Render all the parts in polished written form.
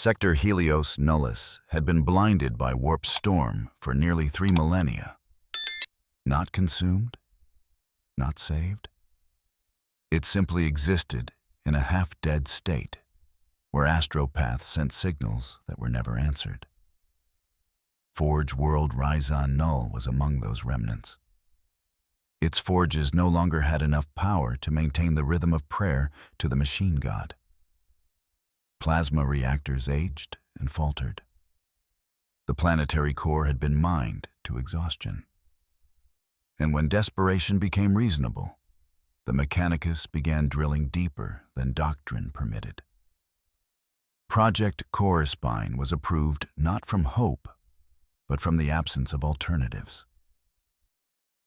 Sector Helios Nullis had been blinded by warp storm for nearly 3 millennia. Not consumed, not saved. It simply existed in a half-dead state, where astropaths sent signals that were never answered. Forge World Rizon Null was among those remnants. Its forges no longer had enough power to maintain the rhythm of prayer to the machine god. Plasma reactors aged and faltered. The planetary core had been mined to exhaustion. And when desperation became reasonable, the Mechanicus began drilling deeper than doctrine permitted. Project Corespine was approved not from hope, but from the absence of alternatives.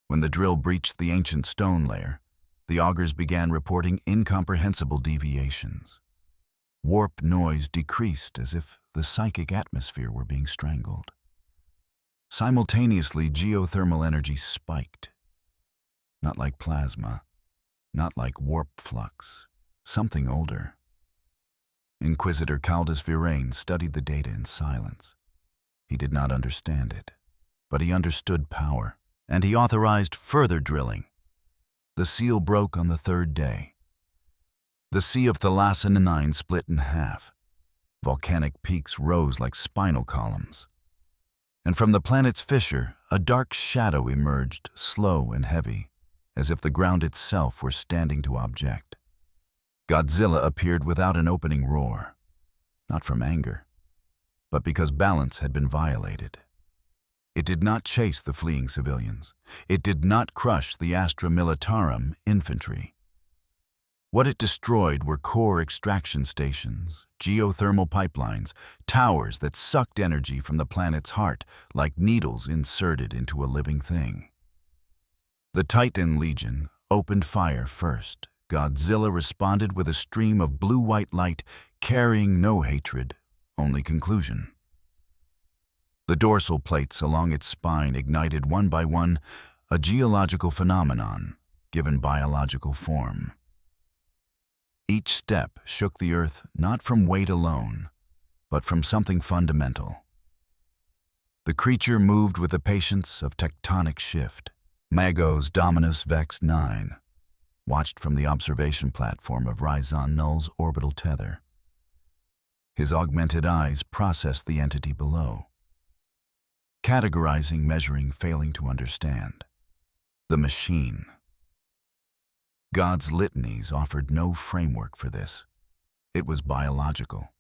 When the drill breached the ancient stone layer, the augurs began reporting incomprehensible deviations. Warp noise decreased as if the psychic atmosphere were being strangled. Simultaneously, geothermal energy spiked. Not like plasma, not like warp flux, something older. Inquisitor Caldus Virain studied the data in silence. He did not understand it, but he understood power, and he authorized further drilling. The seal broke on the third day. The sea of Thalassanine split in half. Volcanic peaks rose like spinal columns. And from the planet's fissure, a dark shadow emerged, slow and heavy, as if the ground itself were standing to object. Godzilla appeared without an opening roar, not from anger, but because balance had been violated. It did not chase the fleeing civilians. It did not crush the Astra Militarum infantry. What it destroyed were core extraction stations, geothermal pipelines, towers that sucked energy from the planet's heart like needles inserted into a living thing. The Titan Legion opened fire first. Godzilla responded with a stream of blue-white light carrying no hatred, only conclusion. The dorsal plates along its spine ignited one by one, a geological phenomenon given biological form. Each step shook the earth not from weight alone, but from something fundamental. The creature moved with the patience of tectonic shift. Magos Dominus Vex 9 watched from the observation platform of Rizon Null's orbital tether. His augmented eyes processed the entity below. Categorizing, measuring, failing to understand. The machine. God's litanies offered no framework for this. It was biological.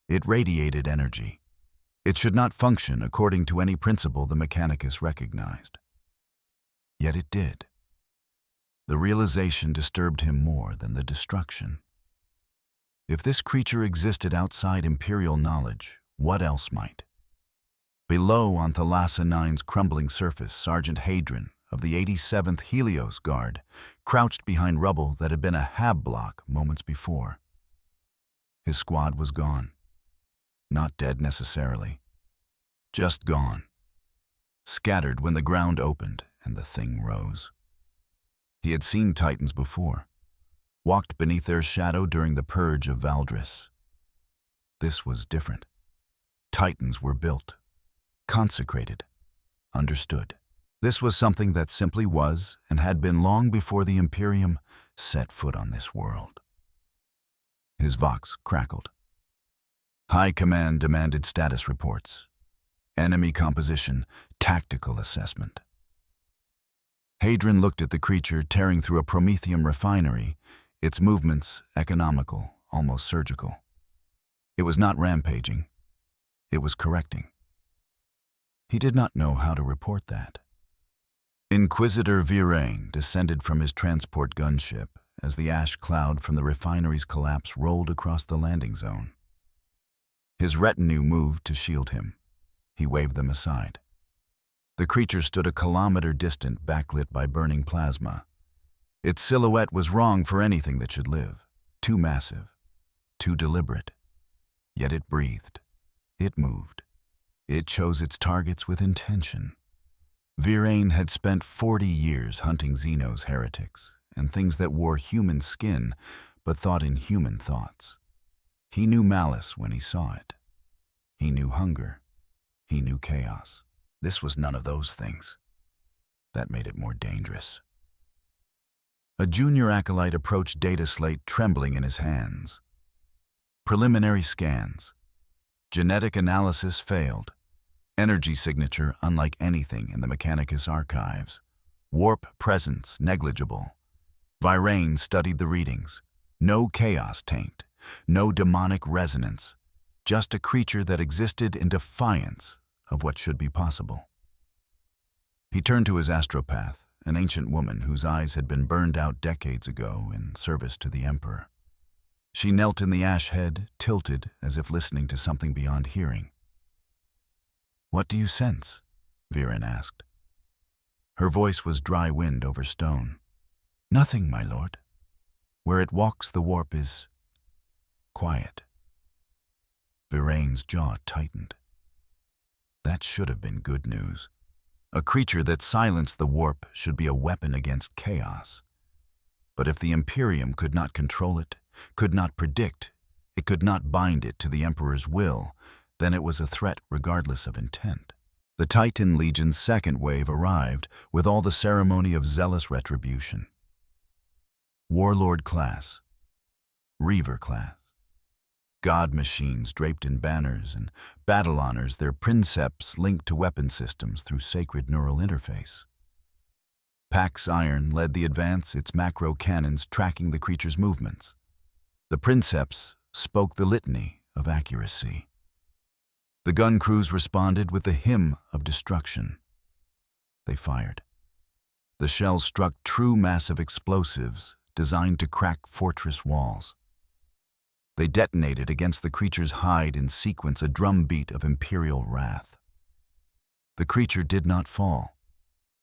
It radiated energy. It should not function according to any principle the Mechanicus recognized. Yet it did. The realization disturbed him more than the destruction. If this creature existed outside Imperial knowledge, what else might? Below on Thalassanine's crumbling surface, Sergeant Hadron of the 87th Helios Guard crouched behind rubble that had been a hab block moments before. His squad was gone. Not dead necessarily. Just gone. Scattered when the ground opened and the thing rose. He had seen Titans before, walked beneath their shadow during the purge of Valdris. This was different. Titans were built, consecrated, understood. This was something that simply was and had been long before the Imperium set foot on this world. His vox crackled. High Command demanded status reports. Enemy composition, tactical assessment. Hadron looked at the creature tearing through a promethium refinery, its movements economical, almost surgical. It was not rampaging. It was correcting. He did not know how to report that. Inquisitor Virain descended from his transport gunship as the ash cloud from the refinery's collapse rolled across the landing zone. His retinue moved to shield him. He waved them aside. The creature stood a kilometer distant, backlit by burning plasma. Its silhouette was wrong for anything that should live. Too massive, too deliberate. Yet it breathed. It moved. It chose its targets with intention. Virain had spent 40 years hunting Xenos heretics and things that wore human skin but thought in human thoughts. He knew malice when he saw it. He knew hunger. He knew chaos. This was none of those things. That made it more dangerous. A junior acolyte approached data slate trembling in his hands. Preliminary scans. Genetic analysis failed. Energy signature unlike anything in the Mechanicus archives. Warp presence negligible. Virain studied the readings. No chaos taint. No demonic resonance. Just a creature that existed in defiance of what should be possible. He turned to his astropath, an ancient woman whose eyes had been burned out decades ago in service to the Emperor. She knelt in the ash head, tilted as if listening to something beyond hearing. "What do you sense?" Viren asked. Her voice was dry wind over stone. "Nothing, my lord. Where it walks, the warp is quiet." Virain's jaw tightened. That should have been good news. A creature that silenced the warp should be a weapon against chaos. But if the Imperium could not control it, could not predict, it could not bind it to the Emperor's will, then it was a threat regardless of intent. The Titan Legion's second wave arrived with all the ceremony of zealous retribution. Warlord class, Reaver class, god machines draped in banners and battle honors, their princeps linked to weapon systems through sacred neural interface. Pax Iron led the advance, its macro cannons tracking the creature's movements. The princeps spoke the litany of accuracy. The gun crews responded with the hymn of destruction. They fired. The shells struck true massive explosives designed to crack fortress walls. They detonated against the creature's hide in sequence, a drumbeat of imperial wrath. The creature did not fall.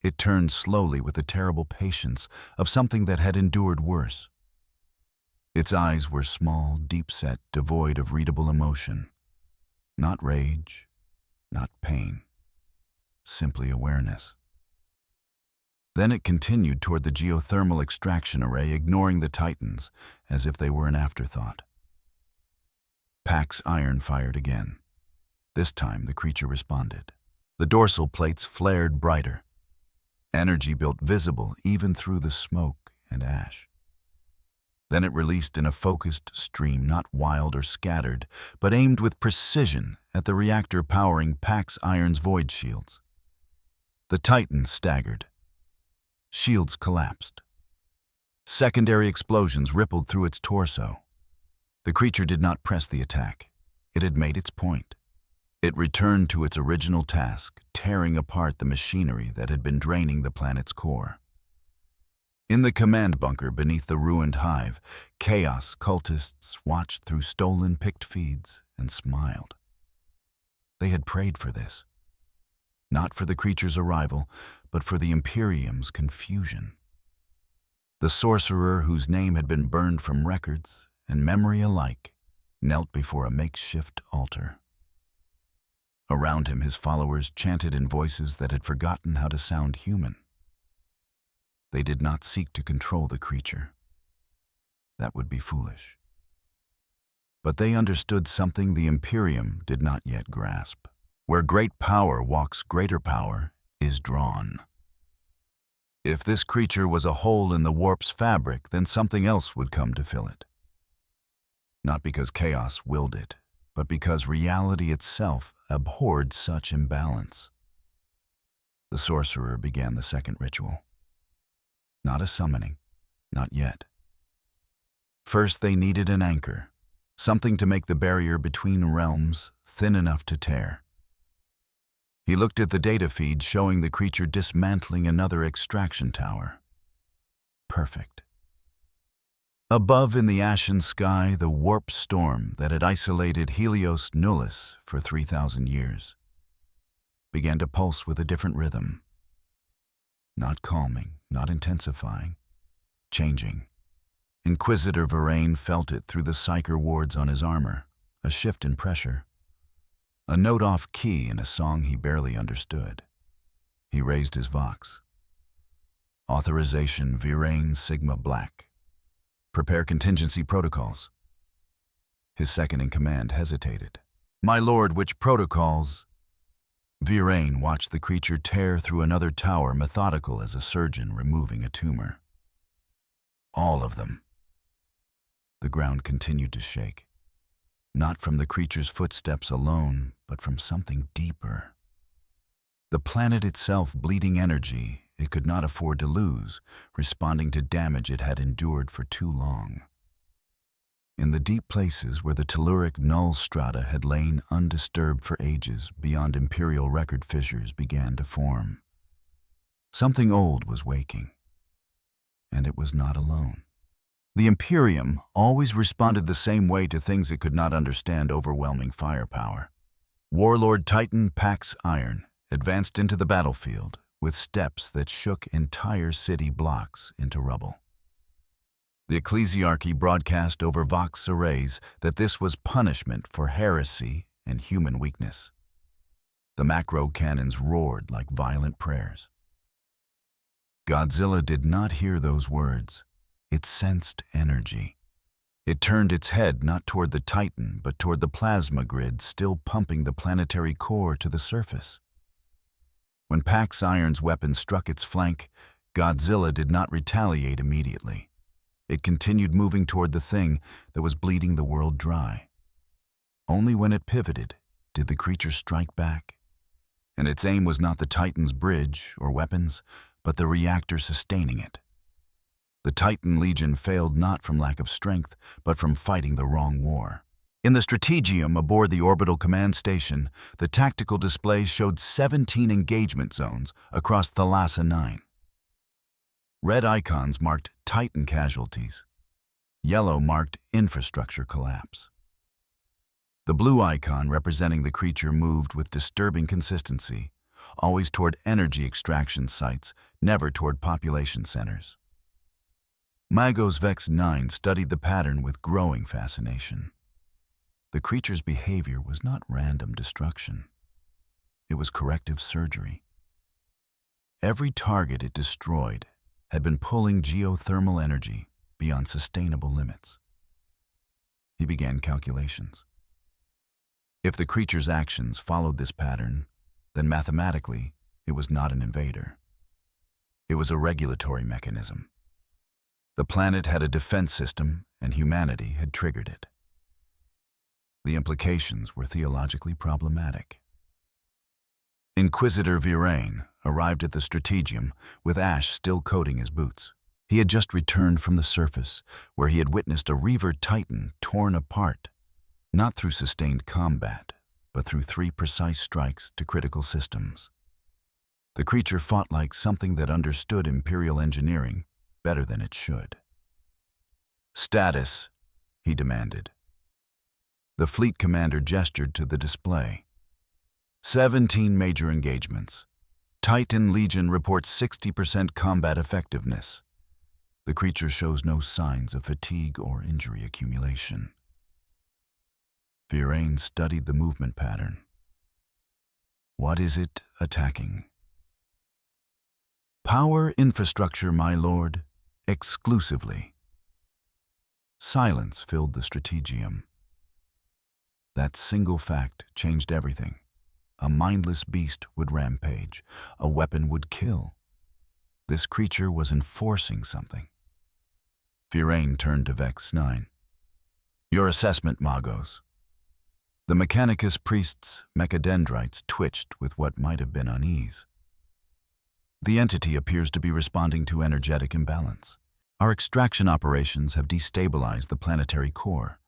It turned slowly with the terrible patience of something that had endured worse. Its eyes were small, deep-set, devoid of readable emotion. Not rage, not pain, simply awareness. Then it continued toward the geothermal extraction array, ignoring the Titans as if they were an afterthought. Pax Iron fired again. This time the creature responded. The dorsal plates flared brighter. Energy built visible even through the smoke and ash. Then it released in a focused stream, not wild or scattered, but aimed with precision at the reactor powering Pax Iron's void shields. The Titan staggered. Shields collapsed. Secondary explosions rippled through its torso. The creature did not press the attack. It had made its point. It returned to its original task, tearing apart the machinery that had been draining the planet's core. In the command bunker beneath the ruined hive, Chaos cultists watched through stolen picked feeds and smiled. They had prayed for this. Not for the creature's arrival, but for the Imperium's confusion. The sorcerer, whose name had been burned from records and memory alike, knelt before a makeshift altar. Around him, his followers chanted in voices that had forgotten how to sound human. They did not seek to control the creature. That would be foolish. But they understood something the Imperium did not yet grasp. Where great power walks, greater power is drawn. If this creature was a hole in the warp's fabric, then something else would come to fill it. Not because chaos willed it, but because reality itself abhorred such imbalance. The sorcerer began the second ritual. Not a summoning, not yet. First, they needed an anchor, something to make the barrier between realms thin enough to tear. He looked at the data feed showing the creature dismantling another extraction tower. Perfect. Above in the ashen sky, the warp storm that had isolated Helios Nullis for 3,000 years began to pulse with a different rhythm. Not calming, not intensifying, changing. Inquisitor Virain felt it through the psyker wards on his armor, a shift in pressure. A note off key in a song he barely understood. He raised his vox. Authorization Virain Sigma Black. Prepare contingency protocols. His second in command hesitated. My lord, which protocols? Virain watched the creature tear through another tower, methodical as a surgeon removing a tumor. All of them. The ground continued to shake, not from the creature's footsteps alone, but from something deeper. The planet itself bleeding energy it could not afford to lose, responding to damage it had endured for too long. In the deep places where the telluric null strata had lain undisturbed for ages, beyond imperial record fissures began to form. Something old was waking, and it was not alone. The Imperium always responded the same way to things it could not understand: overwhelming firepower. Warlord Titan Pax Iron advanced into the battlefield with steps that shook entire city blocks into rubble. The ecclesiarchy broadcast over vox arrays that this was punishment for heresy and human weakness. The macro cannons roared like violent prayers. Godzilla did not hear those words. It sensed energy. It turned its head not toward the Titan, but toward the plasma grid still pumping the planetary core to the surface. When Pax Iron's weapon struck its flank, Godzilla did not retaliate immediately. It continued moving toward the thing that was bleeding the world dry. Only when it pivoted did the creature strike back. And its aim was not the Titan's bridge or weapons, but the reactor sustaining it. The Titan Legion failed not from lack of strength, but from fighting the wrong war. In the strategium aboard the orbital command station, the tactical displays showed 17 engagement zones across Thalassa 9. Red icons marked Titan casualties. Yellow marked infrastructure collapse. The blue icon representing the creature moved with disturbing consistency, always toward energy extraction sites, never toward population centers. Magos Vex 9 studied the pattern with growing fascination. The creature's behavior was not random destruction. It was corrective surgery. Every target it destroyed had been pulling geothermal energy beyond sustainable limits. He began calculations. If the creature's actions followed this pattern, then mathematically it was not an invader. It was a regulatory mechanism. The planet had a defense system, and humanity had triggered it. The implications were theologically problematic. Inquisitor Virain arrived at the strategium with ash still coating his boots. He had just returned from the surface, where he had witnessed a Reaver Titan torn apart, not through sustained combat, but through 3 precise strikes to critical systems. The creature fought like something that understood Imperial engineering better than it should. "Status," he demanded. The fleet commander gestured to the display. 17 major engagements. Titan Legion reports 60% combat effectiveness. The creature shows no signs of fatigue or injury accumulation. Virain studied the movement pattern. What is it attacking? Power infrastructure, my lord, exclusively. Silence filled the strategium. That single fact changed everything. A mindless beast would rampage. A weapon would kill. This creature was enforcing something. Virain turned to Vex 9. Your assessment, Magos. The Mechanicus priest's mechadendrites twitched with what might have been unease. The entity appears to be responding to energetic imbalance. Our extraction operations have destabilized the planetary core.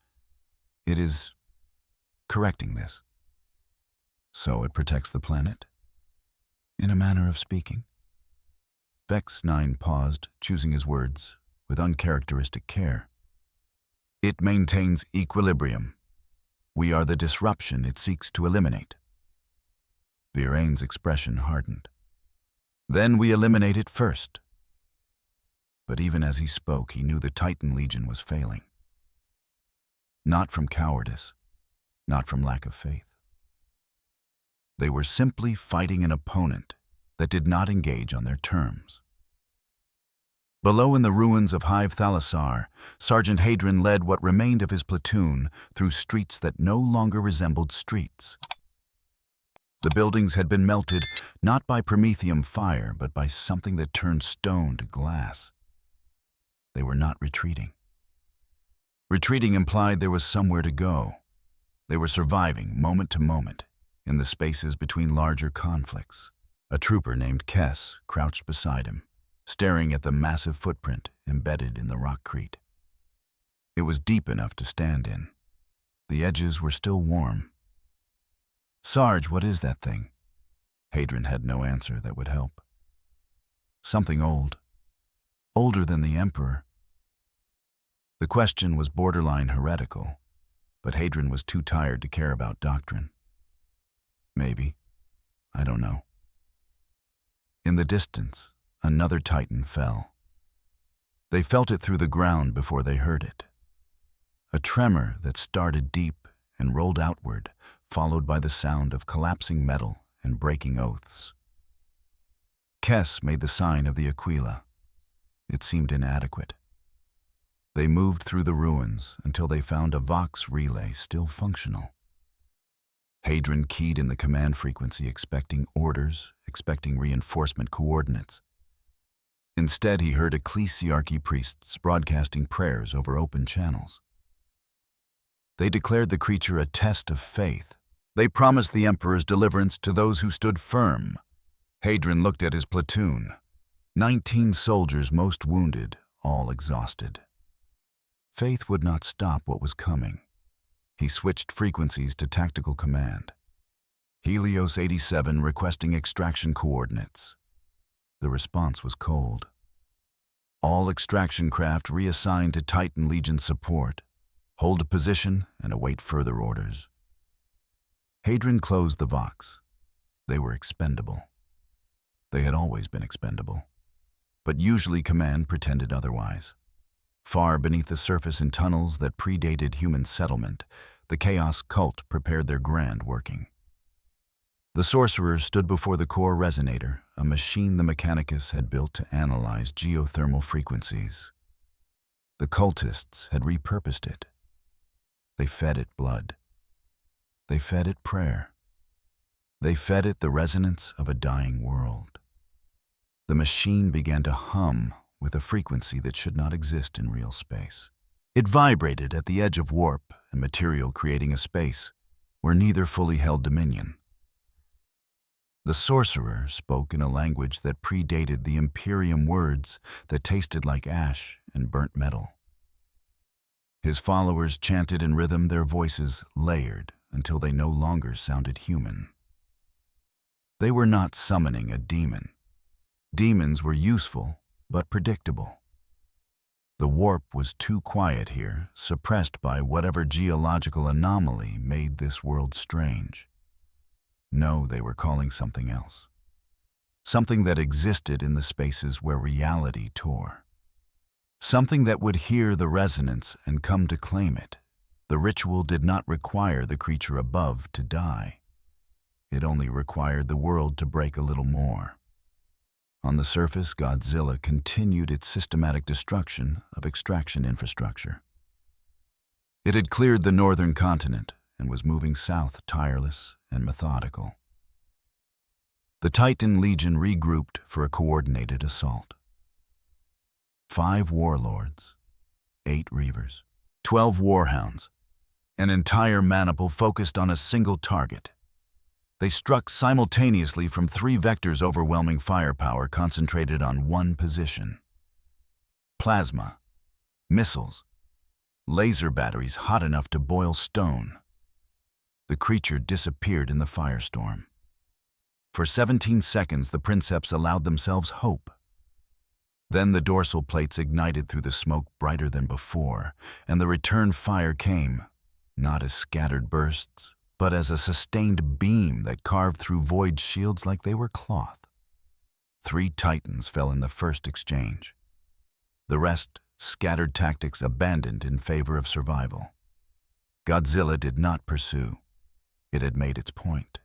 It is correcting this. So it protects the planet? In a manner of speaking. Vex 9 paused, choosing his words with uncharacteristic care. It maintains equilibrium. We are the disruption it seeks to eliminate. Virain's expression hardened. Then we eliminate it first. But even as he spoke, he knew the Titan Legion was failing. Not from cowardice, not from lack of faith. They were simply fighting an opponent that did not engage on their terms. Below in the ruins of Hive Thalassar, Sergeant Hadrian led what remained of his platoon through streets that no longer resembled streets. The buildings had been melted not by Prometheum fire, but by something that turned stone to glass. They were not retreating. Retreating implied there was somewhere to go. They were surviving moment to moment in the spaces between larger conflicts. A trooper named Kess crouched beside him, staring at the massive footprint embedded in the rockcrete. It was deep enough to stand in. The edges were still warm. "Sarge, what is that thing?" Hadrian had no answer that would help. "Something old. Older than the Emperor." The question was borderline heretical, but Hadrian was too tired to care about doctrine. "Maybe. I don't know." In the distance, another Titan fell. They felt it through the ground before they heard it. A tremor that started deep and rolled outward, followed by the sound of collapsing metal and breaking oaths. Kess made the sign of the Aquila. It seemed inadequate. They moved through the ruins until they found a Vox relay still functional. Hadrian keyed in the command frequency, expecting orders, expecting reinforcement coordinates. Instead, he heard ecclesiarchy priests broadcasting prayers over open channels. They declared the creature a test of faith. They promised the Emperor's deliverance to those who stood firm. Hadrian looked at his platoon. 19 soldiers, most wounded, all exhausted. Faith would not stop what was coming. He switched frequencies to tactical command. Helios 87 requesting extraction coordinates. The response was cold. All extraction craft reassigned to Titan Legion support. Hold a position and await further orders. Hadrian closed the Vox. They were expendable. They had always been expendable. But usually command pretended otherwise. Far beneath the surface in tunnels that predated human settlement, the Chaos cult prepared their grand working. The sorcerers stood before the core resonator, a machine the Mechanicus had built to analyze geothermal frequencies. The cultists had repurposed it. They fed it blood. They fed it prayer. They fed it the resonance of a dying world. The machine began to hum with a frequency that should not exist in real space. It vibrated at the edge of warp and material, creating a space where neither fully held dominion. The sorcerer spoke in a language that predated the Imperium words that tasted like ash and burnt metal. His followers chanted in rhythm, their voices layered until they no longer sounded human. They were not summoning a demon. Demons were useful, but predictable. The warp was too quiet here, suppressed by whatever geological anomaly made this world strange. No, they were calling something else. Something that existed in the spaces where reality tore. Something that would hear the resonance and come to claim it. The ritual did not require the creature above to die. It only required the world to break a little more. On the surface, Godzilla continued its systematic destruction of extraction infrastructure. It had cleared the northern continent and was moving south, tireless and methodical. The Titan Legion regrouped for a coordinated assault. 5 warlords, 8 reavers, 12 warhounds, an entire maniple focused on a single target. They struck simultaneously from 3 vectors, overwhelming firepower concentrated on one position. Plasma, missiles, laser batteries hot enough to boil stone. The creature disappeared in the firestorm. For 17 seconds, the princeps allowed themselves hope. Then the dorsal plates ignited through the smoke brighter than before, and the return fire came, not as scattered bursts, but as a sustained beam that carved through void shields like they were cloth. 3 Titans fell in the first exchange. The rest, scattered tactics abandoned in favor of survival. Godzilla did not pursue. It had made its point.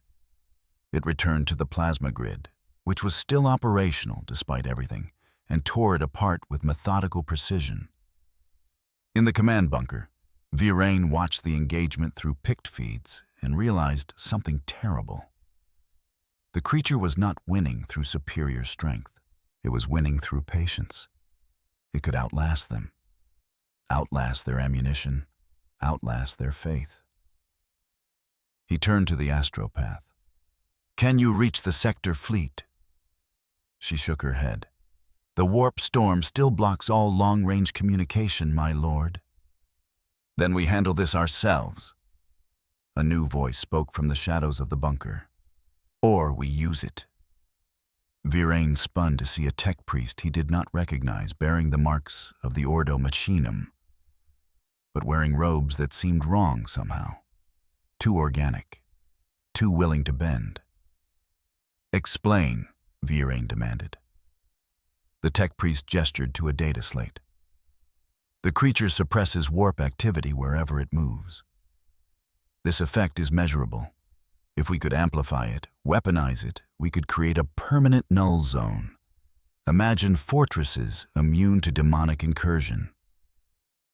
It returned to the plasma grid, which was still operational despite everything, and tore it apart with methodical precision. In the command bunker, Virain watched the engagement through pict feeds and realized something terrible. The creature was not winning through superior strength. It was winning through patience. It could outlast them, outlast their ammunition, outlast their faith. He turned to the astropath. "Can you reach the sector fleet?" She shook her head. "The warp storm still blocks all long-range communication, my lord." "Then we handle this ourselves." A new voice spoke from the shadows of the bunker. "Or we use it." Virain spun to see a tech priest he did not recognize bearing the marks of the Ordo Machinum, but wearing robes that seemed wrong somehow. Too organic, too willing to bend. "Explain," Virain demanded. The tech priest gestured to a data slate. "The creature suppresses warp activity wherever it moves. This effect is measurable. If we could amplify it, weaponize it, we could create a permanent null zone. Imagine fortresses immune to demonic incursion.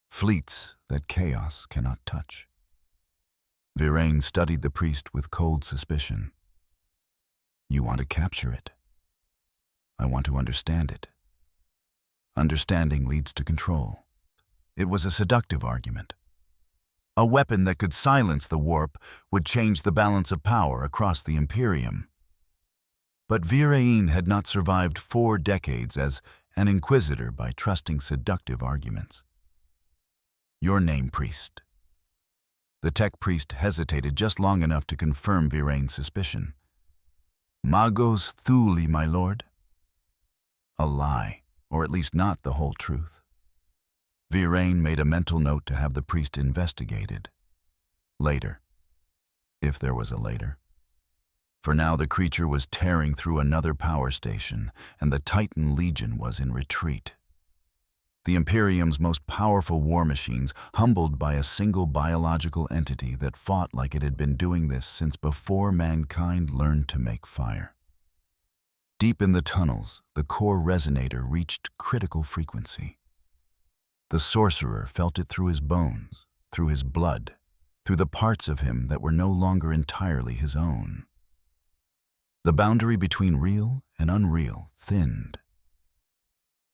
Fleets that chaos cannot touch." Virain studied the priest with cold suspicion. "You want to capture it. I want to understand it. Understanding leads to control." It was a seductive argument. A weapon that could silence the warp would change the balance of power across the Imperium. But Virain had not survived 4 decades as an inquisitor by trusting seductive arguments. "Your name, priest." The tech priest hesitated just long enough to confirm Virain's suspicion. "Magos Thuli, my lord." A lie, or at least not the whole truth. Virain made a mental note to have the priest investigated. Later, if there was a later. For now the creature was tearing through another power station, and the Titan Legion was in retreat. The Imperium's most powerful war machines, humbled by a single biological entity that fought like it had been doing this since before mankind learned to make fire. Deep in the tunnels, the core resonator reached critical frequency. The sorcerer felt it through his bones, through his blood, through the parts of him that were no longer entirely his own. The boundary between real and unreal thinned.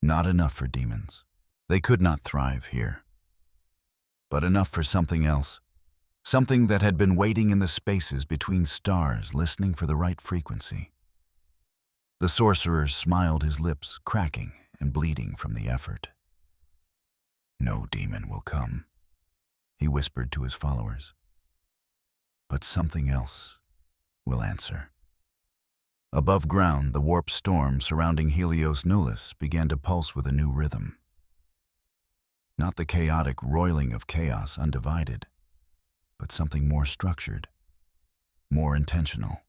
Not enough for demons. They could not thrive here. But enough for something else, something that had been waiting in the spaces between stars, listening for the right frequency. The sorcerer smiled, his lips cracking and bleeding from the effort. "No demon will come," he whispered to his followers. "But something else will answer." Above ground, the warp storm surrounding Helios Nullis began to pulse with a new rhythm. Not the chaotic roiling of chaos undivided, but something more structured, more intentional.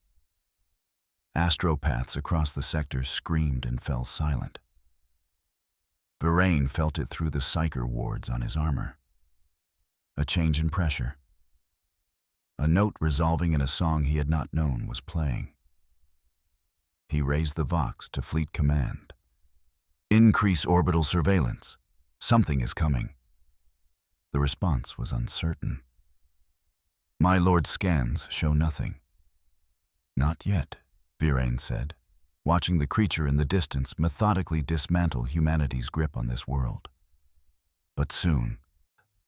Astropaths across the sector screamed and fell silent. Virain felt it through the psyker wards on his armor. A change in pressure. A note resolving in a song he had not known was playing. He raised the Vox to Fleet Command. "Increase orbital surveillance. Something is coming." The response was uncertain. "My lord's scans show nothing." "Not yet," Virain said, watching the creature in the distance methodically dismantle humanity's grip on this world. But soon,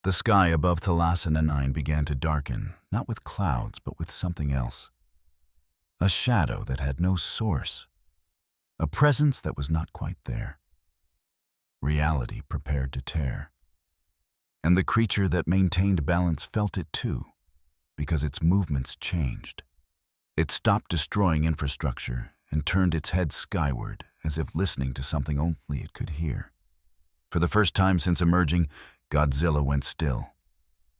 the sky above Thalasana 9 began to darken, not with clouds, but with something else. A shadow that had no source. A presence that was not quite there. Reality prepared to tear. And the creature that maintained balance felt it too, because its movements changed. It stopped destroying infrastructure and turned its head skyward, as if listening to something only it could hear. For the first time since emerging, Godzilla went still,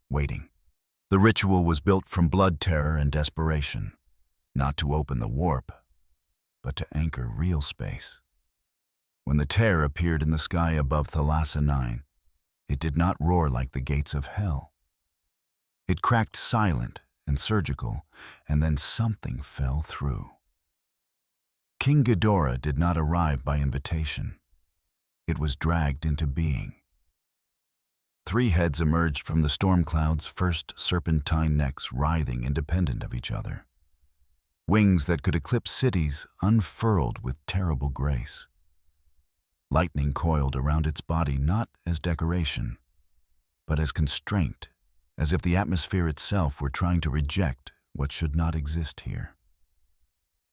waiting. The ritual was built from blood terror and desperation, not to open the warp, but to anchor real space. When the tear appeared in the sky above Thalassa 9, it did not roar like the gates of hell. It cracked silent and surgical, and then something fell through. King Ghidorah did not arrive by invitation. it was dragged into being. 3 heads emerged from the storm cloud's first serpentine necks, writhing independent of each other. Wings that could eclipse cities unfurled with terrible grace. Lightning coiled around its body not as decoration, but as constraint, as if the atmosphere itself were trying to reject what should not exist here.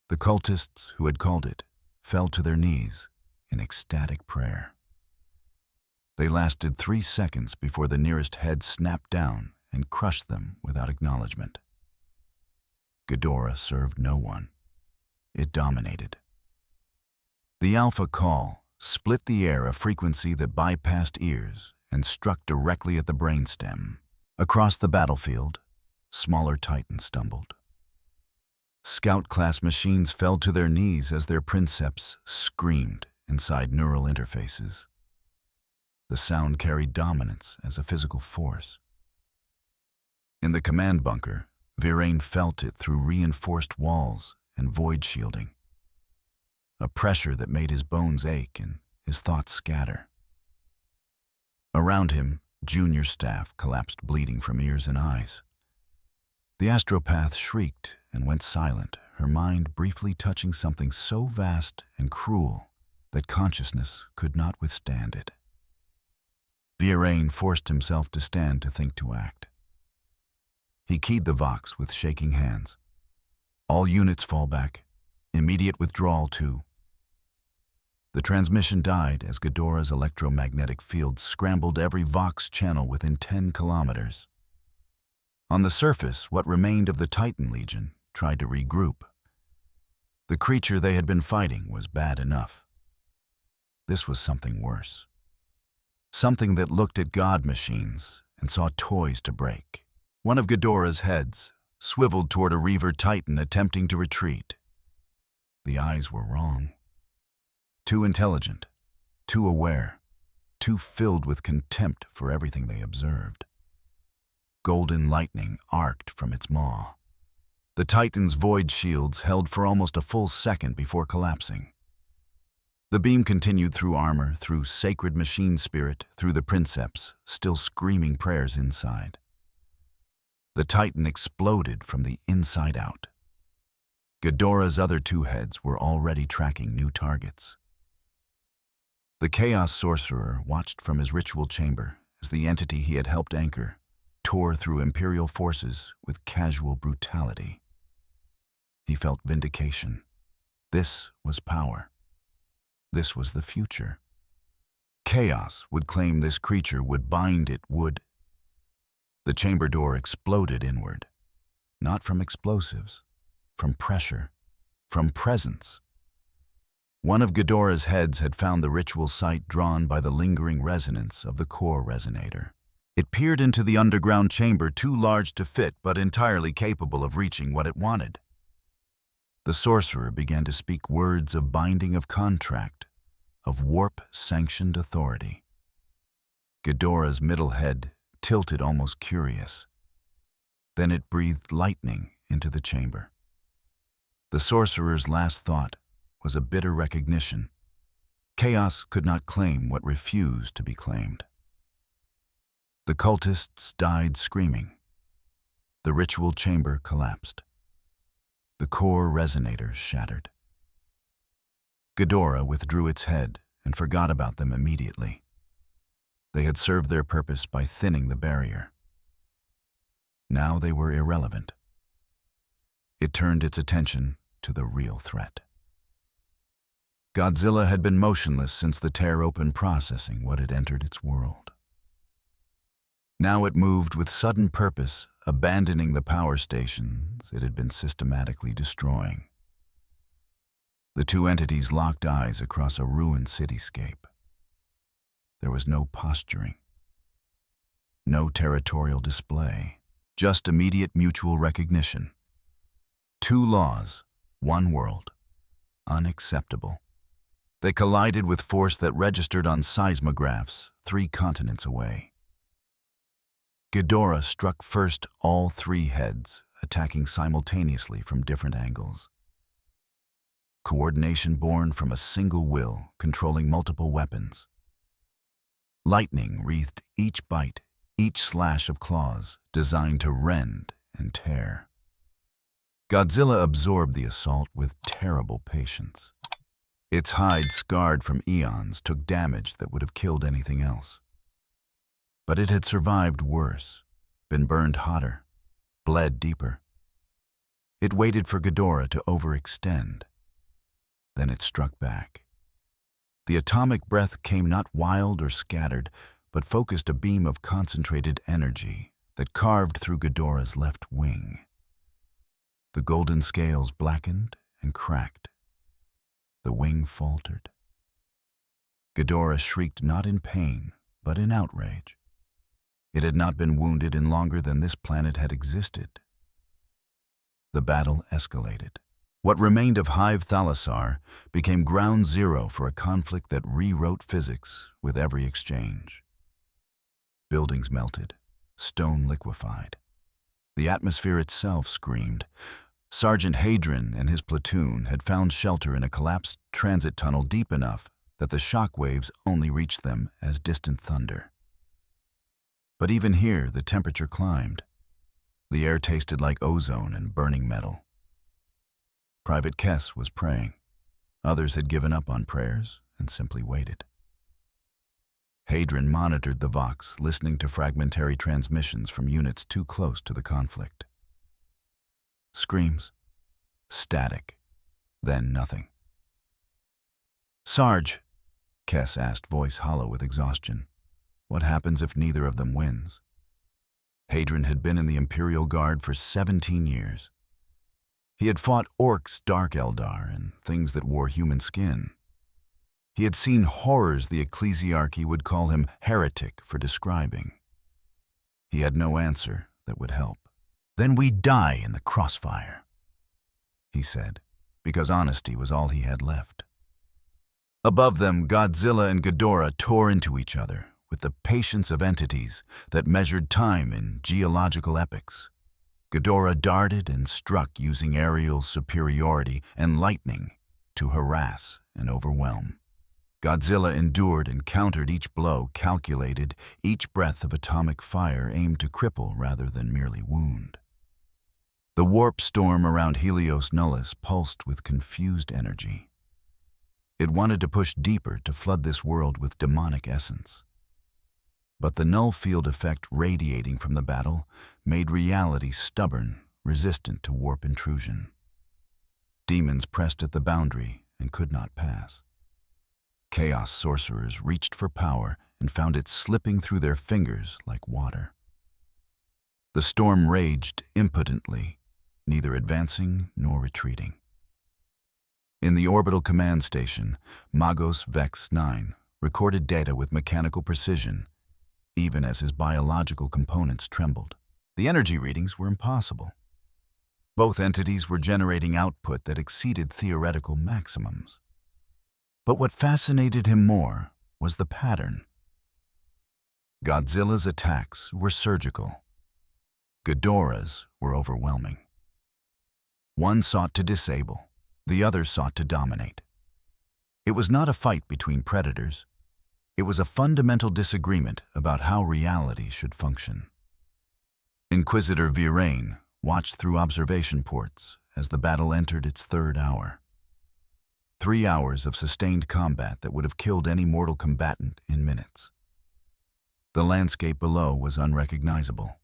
The cultists who had called it fell to their knees in ecstatic prayer. They lasted 3 seconds before the nearest head snapped down and crushed them without acknowledgement. Ghidorah served no one. It dominated. The Alpha Call split the air, a frequency that bypassed ears and struck directly at the brainstem. Across the battlefield, smaller Titans stumbled. Scout-class machines fell to their knees as their princeps screamed inside neural interfaces. The sound carried dominance as a physical force. In the command bunker, Virain felt it through reinforced walls and void shielding. A pressure that made his bones ache and his thoughts scatter. Around him, junior staff collapsed, bleeding from ears and eyes. The astropath shrieked and went silent, her mind briefly touching something so vast and cruel that consciousness could not withstand it. Virain forced himself to stand, to think, to act. He keyed the Vox with shaking hands. All units fall back. Immediate withdrawal too. The transmission died as Ghidorah's electromagnetic field scrambled every Vox channel within 10 kilometers. On the surface, what remained of the Titan Legion tried to regroup. The creature they had been fighting was bad enough. This was something worse. Something that looked at god machines and saw toys to break. One of Ghidorah's heads swiveled toward a Reaver Titan attempting to retreat. The eyes were wrong. Too intelligent, too aware, too filled with contempt for everything they observed. Golden lightning arced from its maw. The Titan's void shields held for almost a full second before collapsing. The beam continued through armor, through sacred machine spirit, through the princeps, still screaming prayers inside. The Titan exploded from the inside out. Ghidorah's other 2 heads were already tracking new targets. The Chaos Sorcerer watched from his ritual chamber as the entity he had helped anchor tore through Imperial forces with casual brutality. He felt vindication. This was power. This was the future. Chaos would claim this creature, would bind it, would. The chamber door exploded inward, not from explosives, from pressure, from presence. One of Ghidorah's heads had found the ritual site, drawn by the lingering resonance of the core resonator. It peered into the underground chamber, too large to fit, but entirely capable of reaching what it wanted. The sorcerer began to speak words of binding, of contract, of warp-sanctioned authority. Ghidorah's middle head tilted, almost curious. Then it breathed lightning into the chamber. The sorcerer's last thought was a bitter recognition. Chaos could not claim what refused to be claimed. The cultists died screaming. The ritual chamber collapsed. The core resonator shattered. Ghidorah withdrew its head and forgot about them immediately. They had served their purpose by thinning the barrier. Now they were irrelevant. It turned its attention to the real threat. Godzilla had been motionless since the tear open, processing what had entered its world. Now it moved with sudden purpose, abandoning the power stations it had been systematically destroying. The 2 entities locked eyes across a ruined cityscape. There was no posturing, no territorial display, just immediate mutual recognition. 2 laws, 1 world. Unacceptable. They collided with force that registered on seismographs 3 continents away. Ghidorah struck first all 3 heads, attacking simultaneously from different angles. Coordination born from a single will, controlling multiple weapons, Lightning wreathed each bite, each slash of claws, designed to rend and tear. Godzilla absorbed the assault with terrible patience. Its hide, scarred from eons, took damage that would have killed anything else. But it had survived worse, been burned hotter, bled deeper. It waited for Ghidorah to overextend. Then it struck back. The atomic breath came not wild or scattered, but focused a beam of concentrated energy that carved through Ghidorah's left wing. The golden scales blackened and cracked. The wing faltered. Ghidorah shrieked not in pain, but in outrage. It had not been wounded in longer than this planet had existed. The battle escalated. What remained of Hive Thalassar became ground zero for a conflict that rewrote physics with every exchange. Buildings melted, stone liquefied. The atmosphere itself screamed. Sergeant Hadron and his platoon had found shelter in a collapsed transit tunnel deep enough that the shock waves only reached them as distant thunder. But even here, the temperature climbed. The air tasted like ozone and burning metal. Private Kess was praying. Others had given up on prayers and simply waited. Hadron monitored the Vox, listening to fragmentary transmissions from units too close to the conflict. Screams, static, then nothing. "Sarge," Kess asked, voice hollow with exhaustion, "what happens if neither of them wins?" Hadron had been in the Imperial Guard for 17 years. He had fought orcs, Dark Eldar, and things that wore human skin. He had seen horrors the ecclesiarchy would call him heretic for describing. He had no answer that would help. "Then we die in the crossfire," he said, because honesty was all he had left. Above them, Godzilla and Ghidorah tore into each other with the patience of entities that measured time in geological epochs. Ghidorah darted and struck using aerial superiority and lightning to harass and overwhelm. Godzilla endured and countered each blow, calculated, each breath of atomic fire aimed to cripple rather than merely wound. The warp storm around Helios Nullus pulsed with confused energy. It wanted to push deeper to flood this world with demonic essence. But the null field effect radiating from the battle made reality stubborn, resistant to warp intrusion. Demons pressed at the boundary and could not pass. Chaos sorcerers reached for power and found it slipping through their fingers like water. The storm raged impotently, neither advancing nor retreating. In the orbital command station, Magos Vex 9 recorded data with mechanical precision, even as his biological components trembled. The energy readings were impossible. Both entities were generating output that exceeded theoretical maximums. But what fascinated him more was the pattern. Godzilla's attacks were surgical. Ghidorah's were overwhelming. One sought to disable, the other sought to dominate. It was not a fight between predators. It was a fundamental disagreement about how reality should function. Inquisitor Virain watched through observation ports as the battle entered its third hour. 3 hours of sustained combat that would have killed any mortal combatant in minutes. The landscape below was unrecognizable.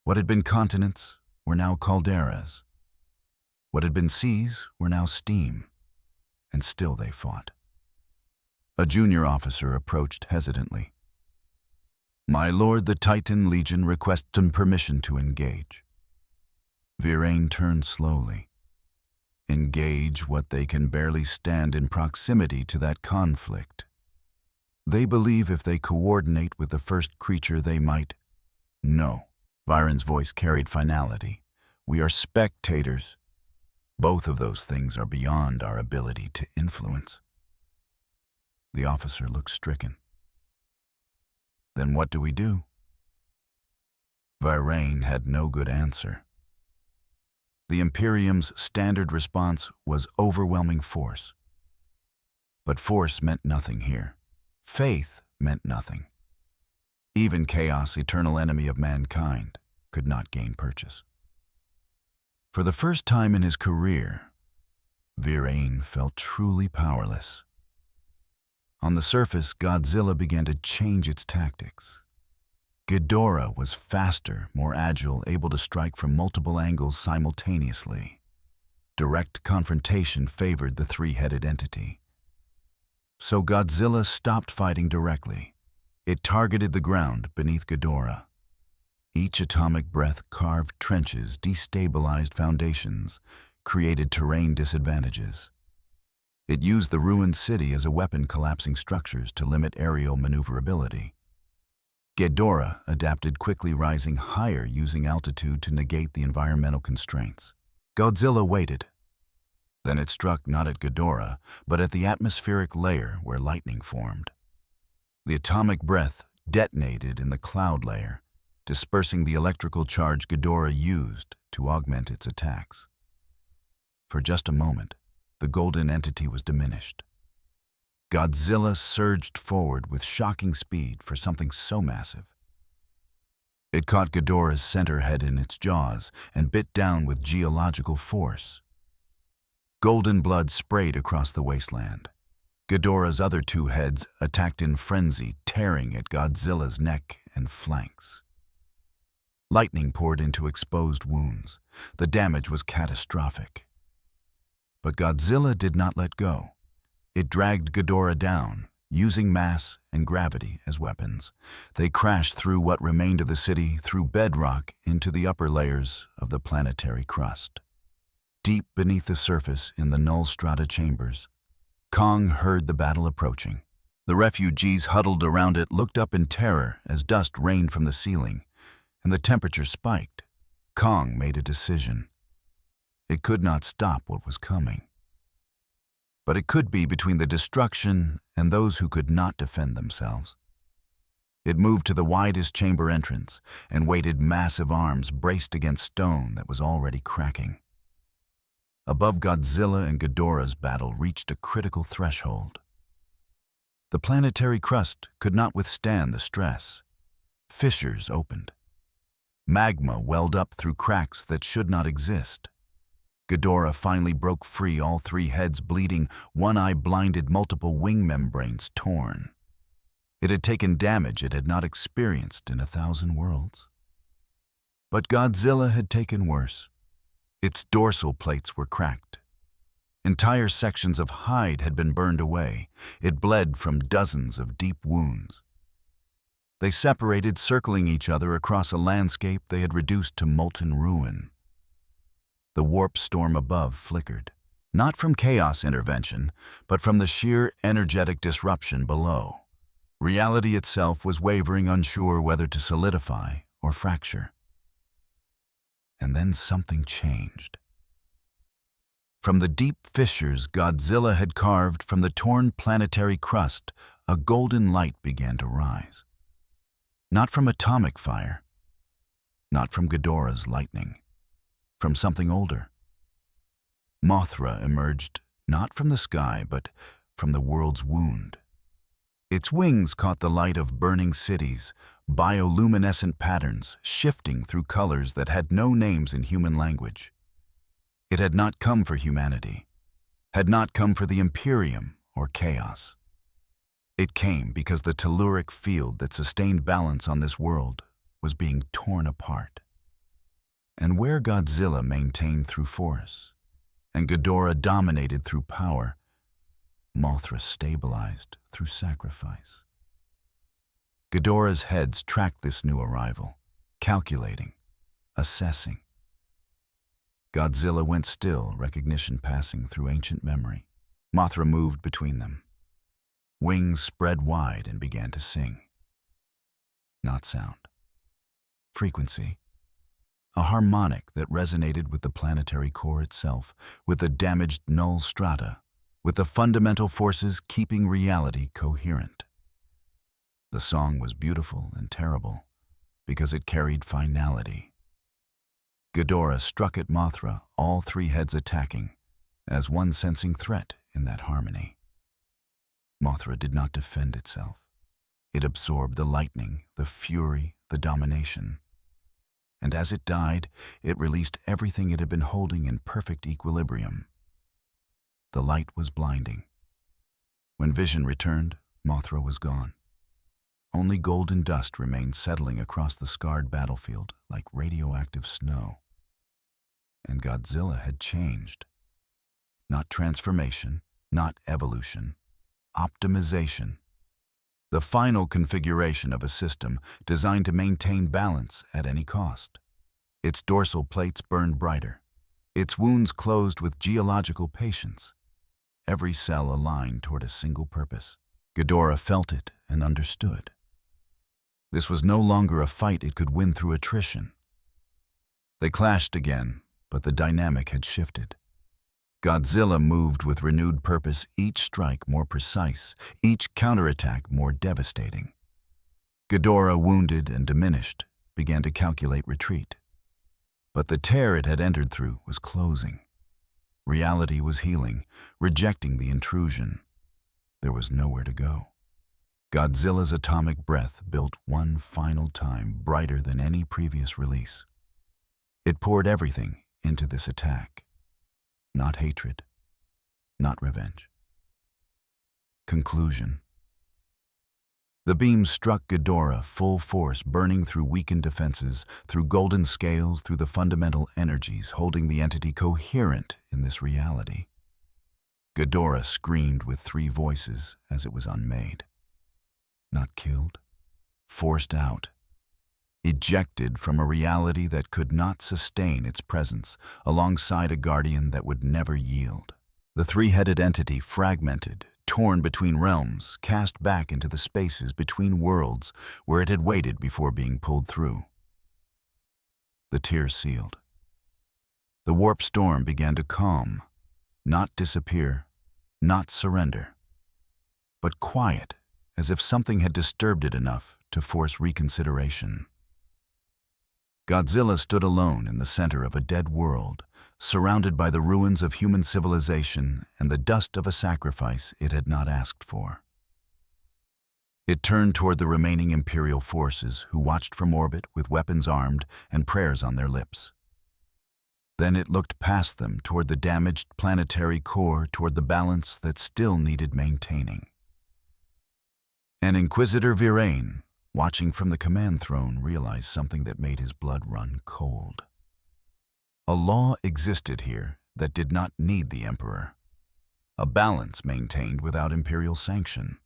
What had been continents were now calderas. What had been seas were now steam, and still they fought. A junior officer approached hesitantly. "My lord, the Titan Legion requests permission to engage." Virain turned slowly. Engage what they can barely stand in proximity to that conflict. They believe if they coordinate with the first creature they might... No. Viren's voice carried finality. "We are spectators. Both of those things are beyond our ability to influence." The officer looked stricken. "Then what do we do?" Virain had no good answer. The Imperium's standard response was overwhelming force. But force meant nothing here. Faith meant nothing. Even chaos, eternal enemy of mankind, could not gain purchase. For the first time in his career, Virain felt truly powerless. On the surface, Godzilla began to change its tactics. Ghidorah was faster, more agile, able to strike from multiple angles simultaneously. Direct confrontation favored the three-headed entity. So Godzilla stopped fighting directly. It targeted the ground beneath Ghidorah. Each atomic breath carved trenches, destabilized foundations, created terrain disadvantages. It used the ruined city as a weapon, collapsing structures to limit aerial maneuverability. Ghidorah adapted quickly, rising higher using altitude to negate the environmental constraints. Godzilla waited. Then it struck not at Ghidorah, but at the atmospheric layer where lightning formed. The atomic breath detonated in the cloud layer, dispersing the electrical charge Ghidorah used to augment its attacks. For just a moment, the golden entity was diminished. Godzilla surged forward with shocking speed for something so massive. It caught Ghidorah's center head in its jaws and bit down with geological force. Golden blood sprayed across the wasteland. Ghidorah's other two heads attacked in frenzy, tearing at Godzilla's neck and flanks. Lightning poured into exposed wounds. The damage was catastrophic. But Godzilla did not let go. It dragged Ghidorah down, using mass and gravity as weapons. They crashed through what remained of the city, through bedrock, into the upper layers of the planetary crust. Deep beneath the surface, in the null strata chambers, Kong heard the battle approaching. The refugees huddled around it looked up in terror as dust rained from the ceiling, and the temperature spiked. Kong made a decision. It could not stop what was coming. But it could be between the destruction and those who could not defend themselves. It moved to the widest chamber entrance and waited, massive arms braced against stone that was already cracking. Above Godzilla and Ghidorah's battle reached a critical threshold. The planetary crust could not withstand the stress. Fissures opened. Magma welled up through cracks that should not exist. Ghidorah finally broke free, all three heads bleeding, one eye blinded, multiple wing membranes torn. It had taken damage it had not experienced in 1,000 worlds. But Godzilla had taken worse. Its dorsal plates were cracked. Entire sections of hide had been burned away. It bled from dozens of deep wounds. They separated, circling each other across a landscape they had reduced to molten ruin. The warp storm above flickered, not from chaos intervention, but from the sheer energetic disruption below. Reality itself was wavering, unsure whether to solidify or fracture. And then something changed. From the deep fissures Godzilla had carved from the torn planetary crust, a golden light began to rise. Not from atomic fire, not from Ghidorah's lightning, from something older. Mothra emerged not from the sky, but from the world's wound. Its wings caught the light of burning cities, bioluminescent patterns shifting through colors that had no names in human language. It had not come for humanity, had not come for the Imperium or chaos. It came because the telluric field that sustained balance on this world was being torn apart. And where Godzilla maintained through force, and Ghidorah dominated through power, Mothra stabilized through sacrifice. Ghidorah's heads tracked this new arrival, calculating, assessing. Godzilla went still, recognition passing through ancient memory. Mothra moved between them. Wings spread wide and began to sing. Not sound. Frequency. A harmonic that resonated with the planetary core itself, with the damaged null strata, with the fundamental forces keeping reality coherent. The song was beautiful and terrible because it carried finality. Ghidorah struck at Mothra, all three heads attacking, as one sensing threat in that harmony. Mothra did not defend itself. It absorbed the lightning, the fury, the domination. And as it died, it released everything it had been holding in perfect equilibrium. The light was blinding. When vision returned, Mothra was gone. Only golden dust remained settling across the scarred battlefield like radioactive snow. And Godzilla had changed. Not transformation, not evolution, optimization. The final configuration of a system designed to maintain balance at any cost. Its dorsal plates burned brighter, its wounds closed with geological patience, every cell aligned toward a single purpose. Ghidorah felt it and understood. This was no longer a fight it could win through attrition. They clashed again, but the dynamic had shifted. Godzilla moved with renewed purpose, each strike more precise, each counterattack more devastating. Ghidorah, wounded and diminished, began to calculate retreat. But the tear it had entered through was closing. Reality was healing, rejecting the intrusion. There was nowhere to go. Godzilla's atomic breath built one final time, brighter than any previous release. It poured everything into this attack. Not hatred, not revenge. Conclusion. The beam struck Ghidorah full force, burning through weakened defenses, through golden scales, through the fundamental energies holding the entity coherent in this reality. Ghidorah screamed with three voices as it was unmade. Not killed, forced out, ejected from a reality that could not sustain its presence alongside a guardian that would never yield. The three-headed entity fragmented, torn between realms, cast back into the spaces between worlds where it had waited before being pulled through. The tears sealed. The warp storm began to calm, not disappear, not surrender, but quiet, as if something had disturbed it enough to force reconsideration. Godzilla stood alone in the center of a dead world, surrounded by the ruins of human civilization and the dust of a sacrifice it had not asked for. It turned toward the remaining Imperial forces, who watched from orbit with weapons armed and prayers on their lips. Then it looked past them toward the damaged planetary core, toward the balance that still needed maintaining. And Inquisitor Virain, watching from the command throne, realized something that made his blood run cold. A law existed here that did not need the Emperor. A balance maintained without Imperial sanction.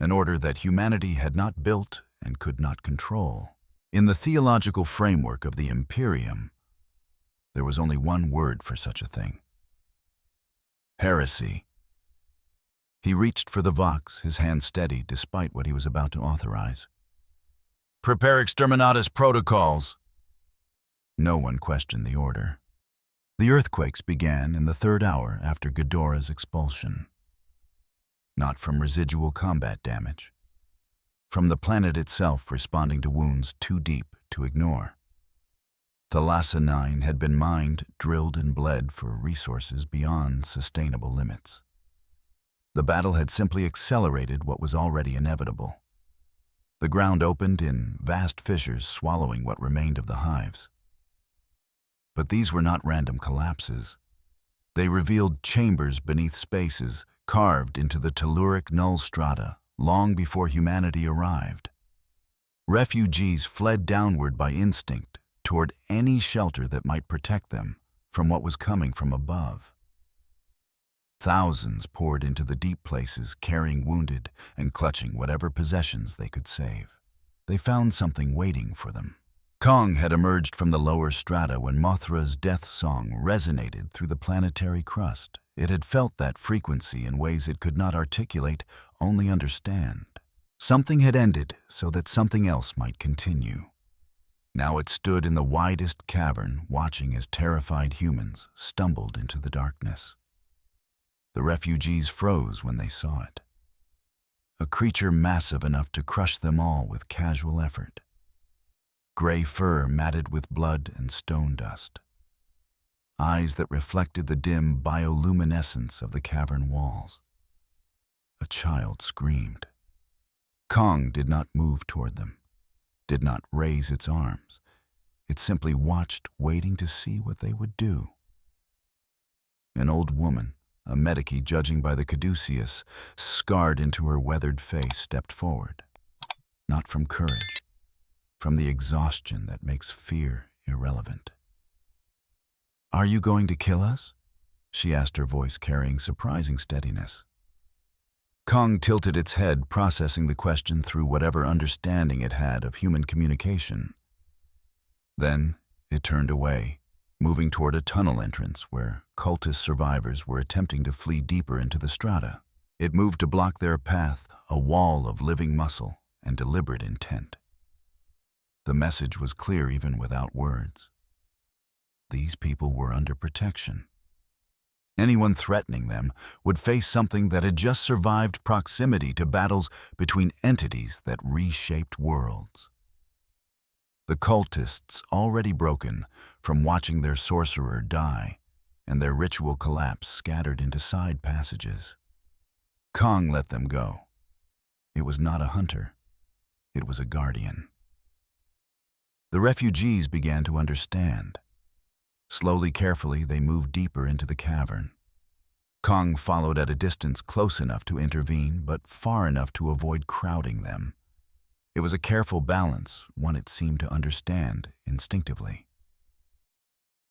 An order that humanity had not built and could not control. In the theological framework of the Imperium, there was only one word for such a thing: heresy. He reached for the Vox, his hand steady despite what he was about to authorize. "Prepare exterminatus protocols." No one questioned the order. The earthquakes began in the third hour after Ghidorah's expulsion. Not from residual combat damage. From the planet itself responding to wounds too deep to ignore. Thalassa 9 had been mined, drilled, and bled for resources beyond sustainable limits. The battle had simply accelerated what was already inevitable. The ground opened in vast fissures, swallowing what remained of the hives. But these were not random collapses. They revealed chambers beneath spaces, carved into the telluric null strata long before humanity arrived. Refugees fled downward by instinct toward any shelter that might protect them from what was coming from above. Thousands poured into the deep places, carrying wounded and clutching whatever possessions they could save. They found something waiting for them. Kong had emerged from the lower strata when Mothra's death song resonated through the planetary crust. It had felt that frequency in ways it could not articulate, only understand. Something had ended so that something else might continue. Now it stood in the widest cavern, watching as terrified humans stumbled into the darkness. The refugees froze when they saw it. A creature massive enough to crush them all with casual effort. Gray fur matted with blood and stone dust. Eyes that reflected the dim bioluminescence of the cavern walls. A child screamed. Kong did not move toward them, did not raise its arms. It simply watched, waiting to see what they would do. An old woman, a medici judging by the caduceus scarred into her weathered face, stepped forward. Not from courage, from the exhaustion that makes fear irrelevant. "Are you going to kill us?" she asked, her voice carrying surprising steadiness. Kong tilted its head, processing the question through whatever understanding it had of human communication. Then it turned away, moving toward a tunnel entrance where cultist survivors were attempting to flee deeper into the strata. It moved to block their path, a wall of living muscle and deliberate intent. The message was clear even without words. These people were under protection. Anyone threatening them would face something that had just survived proximity to battles between entities that reshaped worlds. The cultists, already broken from watching their sorcerer die and their ritual collapse, scattered into side passages. Kong let them go. It was not a hunter. It was a guardian. The refugees began to understand. Slowly, carefully, they moved deeper into the cavern. Kong followed at a distance close enough to intervene, but far enough to avoid crowding them. It was a careful balance, one it seemed to understand instinctively.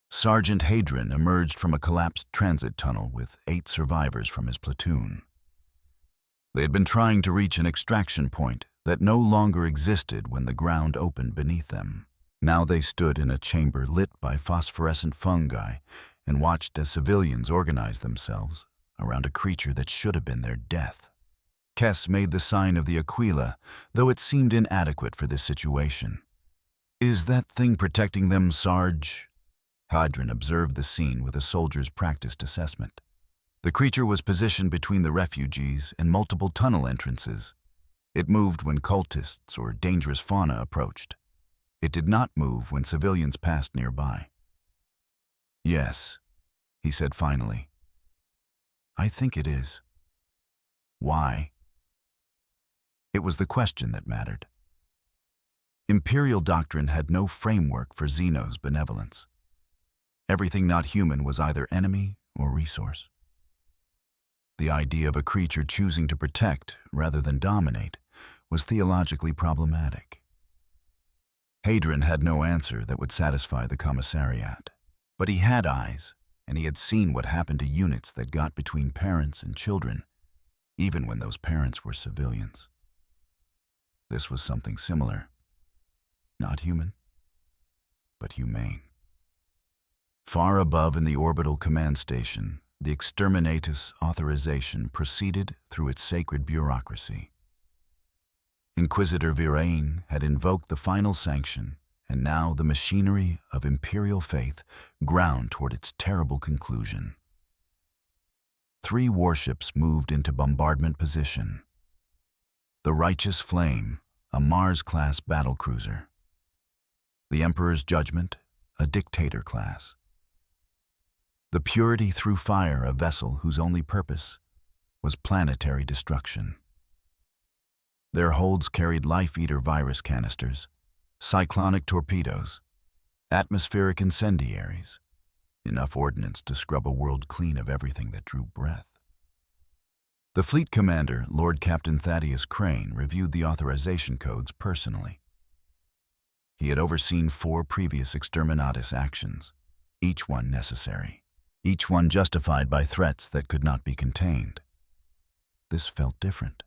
Sergeant Hadron emerged from a collapsed transit tunnel with 8 survivors from his platoon. They had been trying to reach an extraction point that no longer existed when the ground opened beneath them. Now they stood in a chamber lit by phosphorescent fungi and watched as civilians organized themselves around a creature that should have been their death. Kess made the sign of the Aquila, though it seemed inadequate for this situation. "Is that thing protecting them, Sarge?" Hadron observed the scene with a soldier's practiced assessment. The creature was positioned between the refugees and multiple tunnel entrances. It moved when cultists or dangerous fauna approached. It did not move when civilians passed nearby. "Yes," he said finally. "I think it is." "Why?" It was the question that mattered. Imperial doctrine had no framework for Xeno's benevolence. Everything not human was either enemy or resource. The idea of a creature choosing to protect rather than dominate was theologically problematic. Hadron had no answer that would satisfy the commissariat. But he had eyes, and he had seen what happened to units that got between parents and children, even when those parents were civilians. This was something similar. Not human, but humane. Far above in the orbital command station, the exterminatus authorization proceeded through its sacred bureaucracy. Inquisitor Virain had invoked the final sanction, and now the machinery of imperial faith ground toward its terrible conclusion. 3 warships moved into bombardment position. The Righteous Flame, a Mars-class battlecruiser. The Emperor's Judgment, a Dictator class. The Purity Through Fire, a vessel whose only purpose was planetary destruction. Their holds carried life-eater virus canisters, cyclonic torpedoes, atmospheric incendiaries, enough ordnance to scrub a world clean of everything that drew breath. The fleet commander, Lord Captain Thaddeus Crane, reviewed the authorization codes personally. He had overseen 4 previous exterminatus actions, each one necessary, each one justified by threats that could not be contained. This felt different.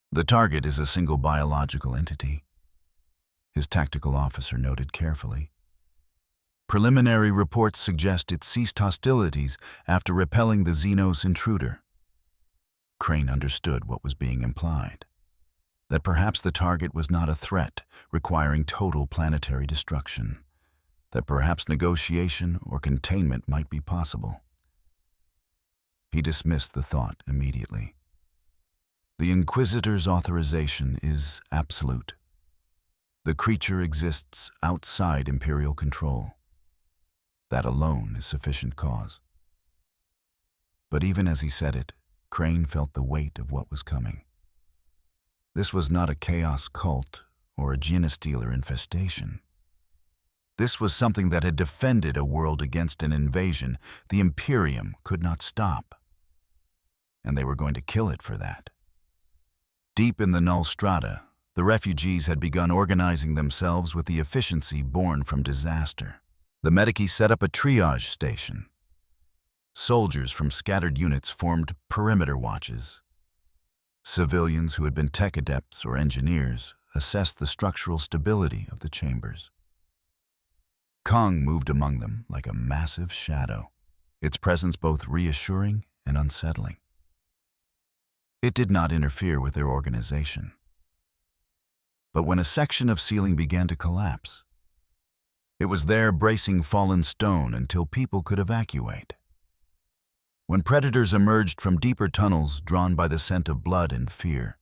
The target is a single biological entity, his tactical officer noted carefully. Preliminary reports suggest it ceased hostilities after repelling the Xenos intruder. Crane understood what was being implied, that perhaps the target was not a threat requiring total planetary destruction, that perhaps negotiation or containment might be possible. He dismissed the thought immediately. The Inquisitor's authorization is absolute. The creature exists outside Imperial control. That alone is sufficient cause. But even as he said it, Crane felt the weight of what was coming. This was not a chaos cult or a genestealer infestation. This was something that had defended a world against an invasion the Imperium could not stop. And they were going to kill it for that. Deep in the null strata, the refugees had begun organizing themselves with the efficiency born from disaster. The Medici set up a triage station. Soldiers from scattered units formed perimeter watches. Civilians who had been tech adepts or engineers assessed the structural stability of the chambers. Kong moved among them like a massive shadow, its presence both reassuring and unsettling. It did not interfere with their organization. But when a section of ceiling began to collapse, it was there bracing fallen stone until people could evacuate. When predators emerged from deeper tunnels drawn by the scent of blood and fear,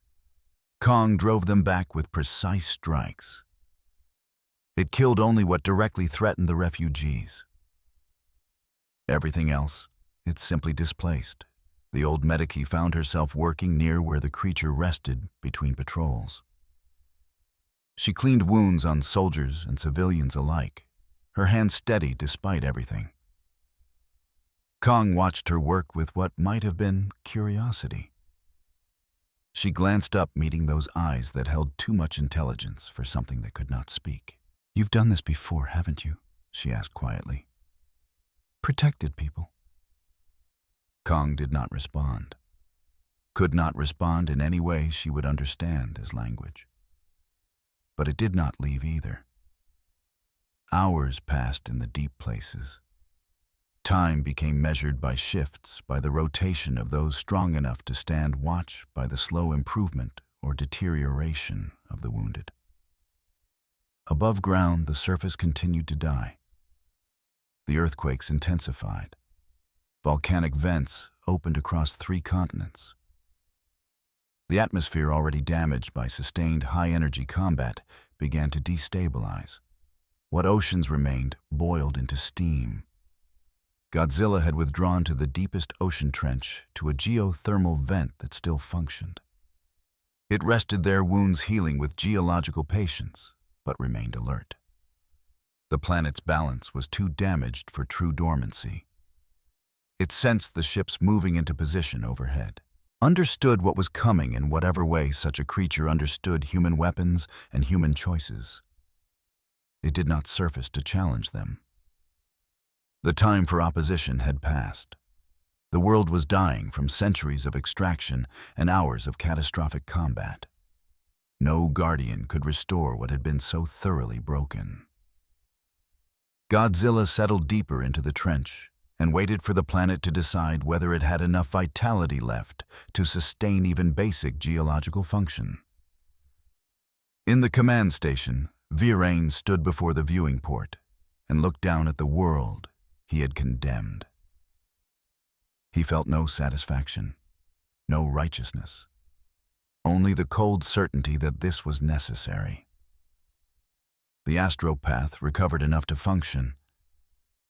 Kong drove them back with precise strikes. It killed only what directly threatened the refugees. Everything else, it simply displaced. The old Medici found herself working near where the creature rested between patrols. She cleaned wounds on soldiers and civilians alike, her hands steady despite everything. Kong watched her work with what might have been curiosity. She glanced up, meeting those eyes that held too much intelligence for something that could not speak. "You've done this before, haven't you?" she asked quietly. "Protected people." Kong did not respond. Could not respond in any way she would understand as language. But it did not leave either. Hours passed in the deep places. Time became measured by shifts, by the rotation of those strong enough to stand watch by the slow improvement or deterioration of the wounded. Above ground, the surface continued to die. The earthquakes intensified. Volcanic vents opened across 3 continents. The atmosphere, already damaged by sustained high-energy combat, began to destabilize. What oceans remained boiled into steam. Godzilla had withdrawn to the deepest ocean trench, to a geothermal vent that still functioned. It rested there, wounds healing with geological patience, but remained alert. The planet's balance was too damaged for true dormancy. It sensed the ships moving into position overhead, understood what was coming in whatever way such a creature understood human weapons and human choices. It did not surface to challenge them. The time for opposition had passed. The world was dying from centuries of extraction and hours of catastrophic combat. No guardian could restore what had been so thoroughly broken. Godzilla settled deeper into the trench and waited for the planet to decide whether it had enough vitality left to sustain even basic geological function. In the command station, Virain stood before the viewing port and looked down at the world he had condemned. He felt no satisfaction, no righteousness. Only the cold certainty that this was necessary. The astropath recovered enough to function,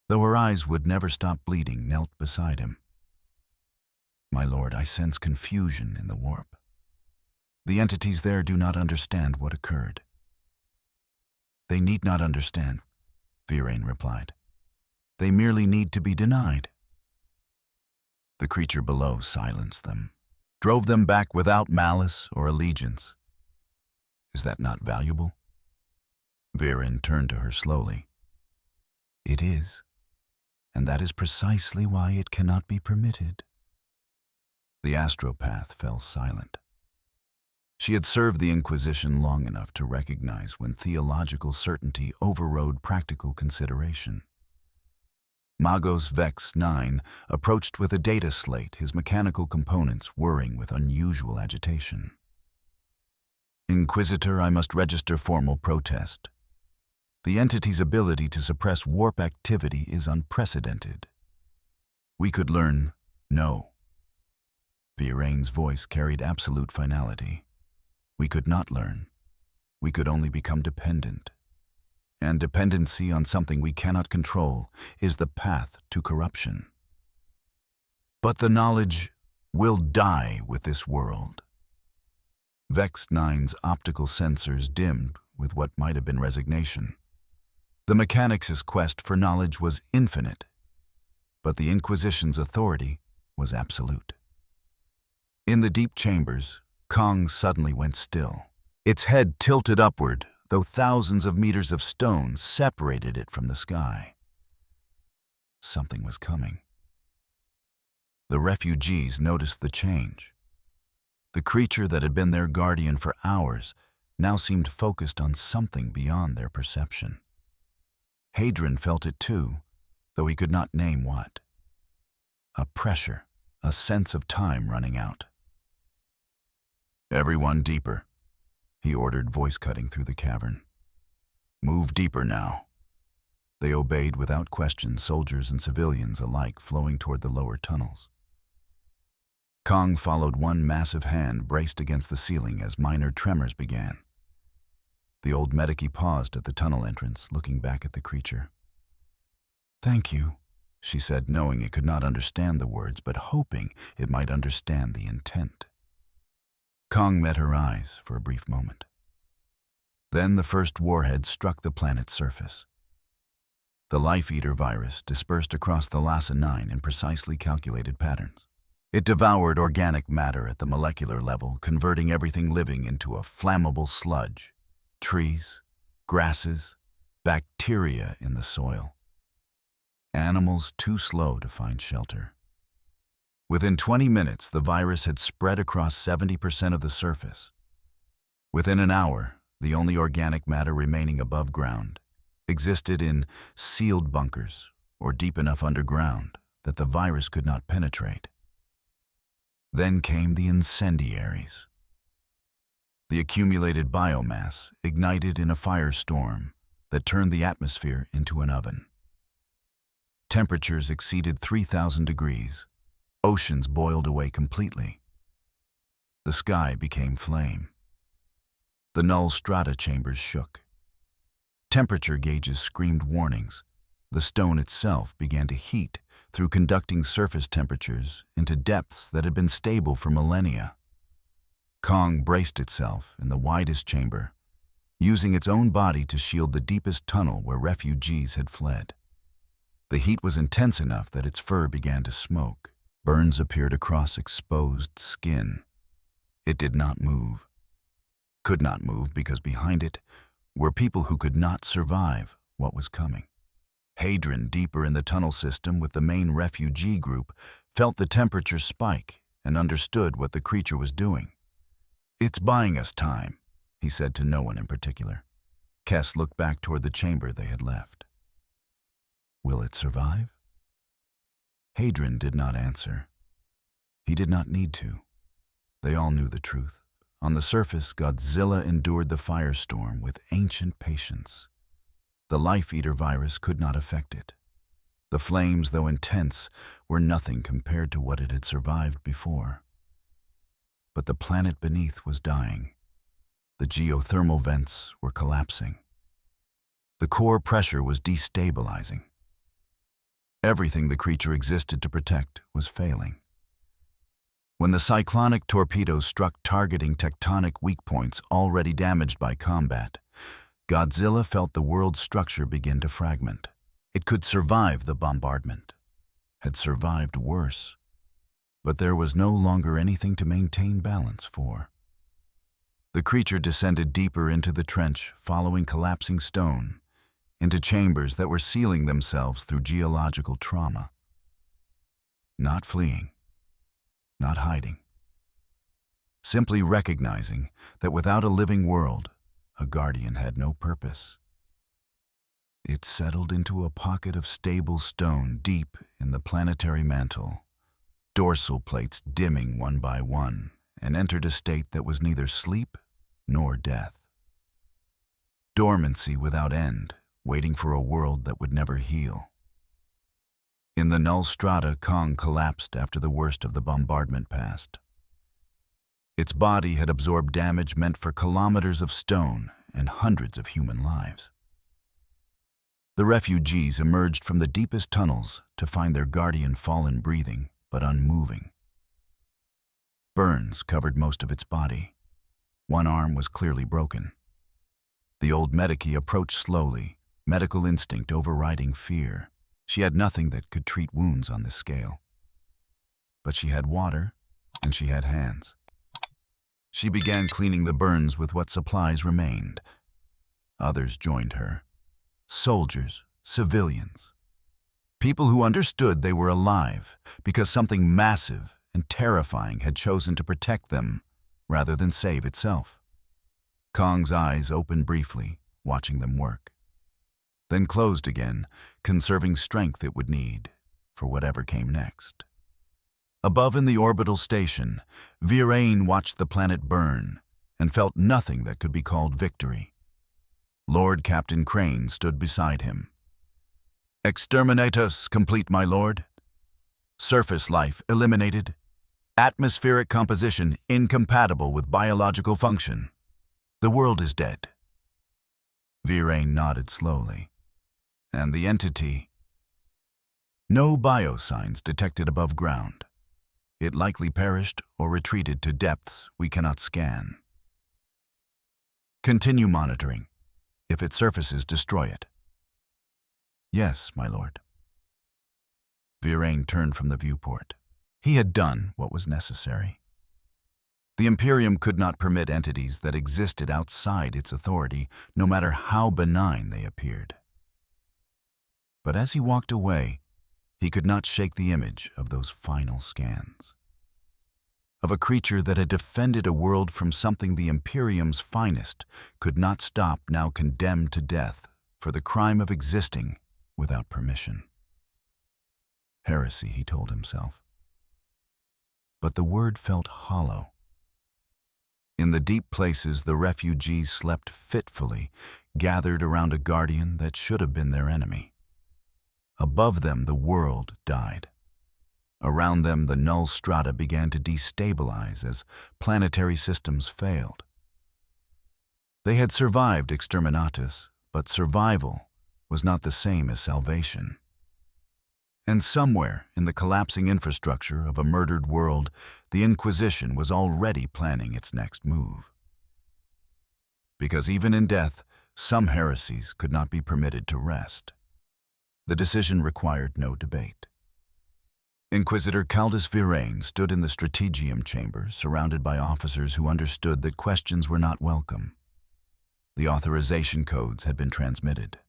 though her eyes would never stop bleeding, knelt beside him. "My lord, I sense confusion in the warp. The entities there do not understand what occurred." "They need not understand," Virain replied. "They merely need to be denied." The creature below silenced them, drove them back without malice or allegiance. "Is that not valuable?" Virain turned to her slowly. "It is, and that is precisely why it cannot be permitted." The astropath fell silent. She had served the Inquisition long enough to recognize when theological certainty overrode practical consideration. Magos Vex 9 approached with a data slate, his mechanical components whirring with unusual agitation. "Inquisitor, I must register formal protest. The entity's ability to suppress warp activity is unprecedented. We could learn no." Virain's voice carried absolute finality. "We could not learn. We could only become dependent. And dependency on something we cannot control is the path to corruption. But the knowledge will die with this world." Vex 9's optical sensors dimmed with what might have been resignation. The Mechanics' quest for knowledge was infinite, but the Inquisition's authority was absolute. In the deep chambers, Kong suddenly went still. Its head tilted upward, though thousands of meters of stone separated it from the sky. Something was coming. The refugees noticed the change. The creature that had been their guardian for hours now seemed focused on something beyond their perception. Hadrian felt it too, though he could not name what. A pressure, a sense of time running out. "Everyone deeper," he ordered, voice cutting through the cavern. "Move deeper now." They obeyed without question, soldiers and civilians alike flowing toward the lower tunnels. Kong followed, one massive hand braced against the ceiling as minor tremors began. The old medici paused at the tunnel entrance, looking back at the creature. "Thank you," she said, knowing it could not understand the words, but hoping it might understand the intent. Kong met her eyes for a brief moment. Then the first warhead struck the planet's surface. The Life-Eater virus dispersed across the Lhasa 9 in precisely calculated patterns. It devoured organic matter at the molecular level, converting everything living into a flammable sludge. Trees, grasses, bacteria in the soil. Animals too slow to find shelter. Within 20 minutes, the virus had spread across 70% of the surface. Within an hour, the only organic matter remaining above ground existed in sealed bunkers or deep enough underground that the virus could not penetrate. Then came the incendiaries. The accumulated biomass ignited in a firestorm that turned the atmosphere into an oven. Temperatures exceeded 3,000 degrees. Oceans boiled away completely. The sky became flame. The null strata chambers shook. Temperature gauges screamed warnings. The stone itself began to heat through conducting surface temperatures into depths that had been stable for millennia. Kong braced itself in the widest chamber, using its own body to shield the deepest tunnel where refugees had fled. The heat was intense enough that its fur began to smoke. Burns appeared across exposed skin. It did not move. Could not move because behind it were people who could not survive what was coming. Hadrian, deeper in the tunnel system with the main refugee group, felt the temperature spike and understood what the creature was doing. "It's buying us time," he said to no one in particular. Kess looked back toward the chamber they had left. "Will it survive?" Hadrian did not answer. He did not need to. They all knew the truth. On the surface, Godzilla endured the firestorm with ancient patience. The Life-Eater virus could not affect it. The flames, though intense, were nothing compared to what it had survived before. But the planet beneath was dying. The geothermal vents were collapsing. The core pressure was destabilizing. Everything the creature existed to protect was failing. When the cyclonic torpedoes struck, targeting tectonic weak points already damaged by combat, Godzilla felt the world's structure begin to fragment. It could survive the bombardment, had survived worse, but there was no longer anything to maintain balance for. The creature descended deeper into the trench, following collapsing stone, into chambers that were sealing themselves through geological trauma. Not fleeing, not hiding. Simply recognizing that without a living world, a guardian had no purpose. It settled into a pocket of stable stone deep in the planetary mantle, dorsal plates dimming one by one, and entered a state that was neither sleep nor death. Dormancy without end, waiting for a world that would never heal. In the null strata, Kong collapsed after the worst of the bombardment passed. Its body had absorbed damage meant for kilometers of stone and hundreds of human lives. The refugees emerged from the deepest tunnels to find their guardian fallen, breathing but unmoving. Burns covered most of its body. One arm was clearly broken. The old medici approached slowly, medical instinct overriding fear. She had nothing that could treat wounds on this scale. But she had water, and she had hands. She began cleaning the burns with what supplies remained. Others joined her. Soldiers, civilians. People who understood they were alive because something massive and terrifying had chosen to protect them rather than save itself. Kong's eyes opened briefly, watching them work. Then closed again, conserving strength it would need for whatever came next. Above in the orbital station, Virain watched the planet burn and felt nothing that could be called victory. Lord Captain Crane stood beside him. "Exterminatus complete, my lord. Surface life eliminated. Atmospheric composition incompatible with biological function. The world is dead." Virain nodded slowly. "And the entity?" "No biosigns detected above ground. It likely perished or retreated to depths we cannot scan. Continue monitoring. If it surfaces, destroy it." "Yes, my lord." Virain turned from the viewport. He had done what was necessary. The Imperium could not permit entities that existed outside its authority, no matter how benign they appeared. But as he walked away, he could not shake the image of those final scans. Of a creature that had defended a world from something the Imperium's finest could not stop, now condemned to death for the crime of existing without permission. Heresy, he told himself. But the word felt hollow. In the deep places, the refugees slept fitfully, gathered around a guardian that should have been their enemy. Above them, the world died. Around them, the null strata began to destabilize as planetary systems failed. They had survived exterminatus, but survival was not the same as salvation. And somewhere in the collapsing infrastructure of a murdered world, the Inquisition was already planning its next move. Because even in death, some heresies could not be permitted to rest. The decision required no debate. Inquisitor Caldus Virain stood in the Strategium chamber, surrounded by officers who understood that questions were not welcome. The authorization codes had been transmitted.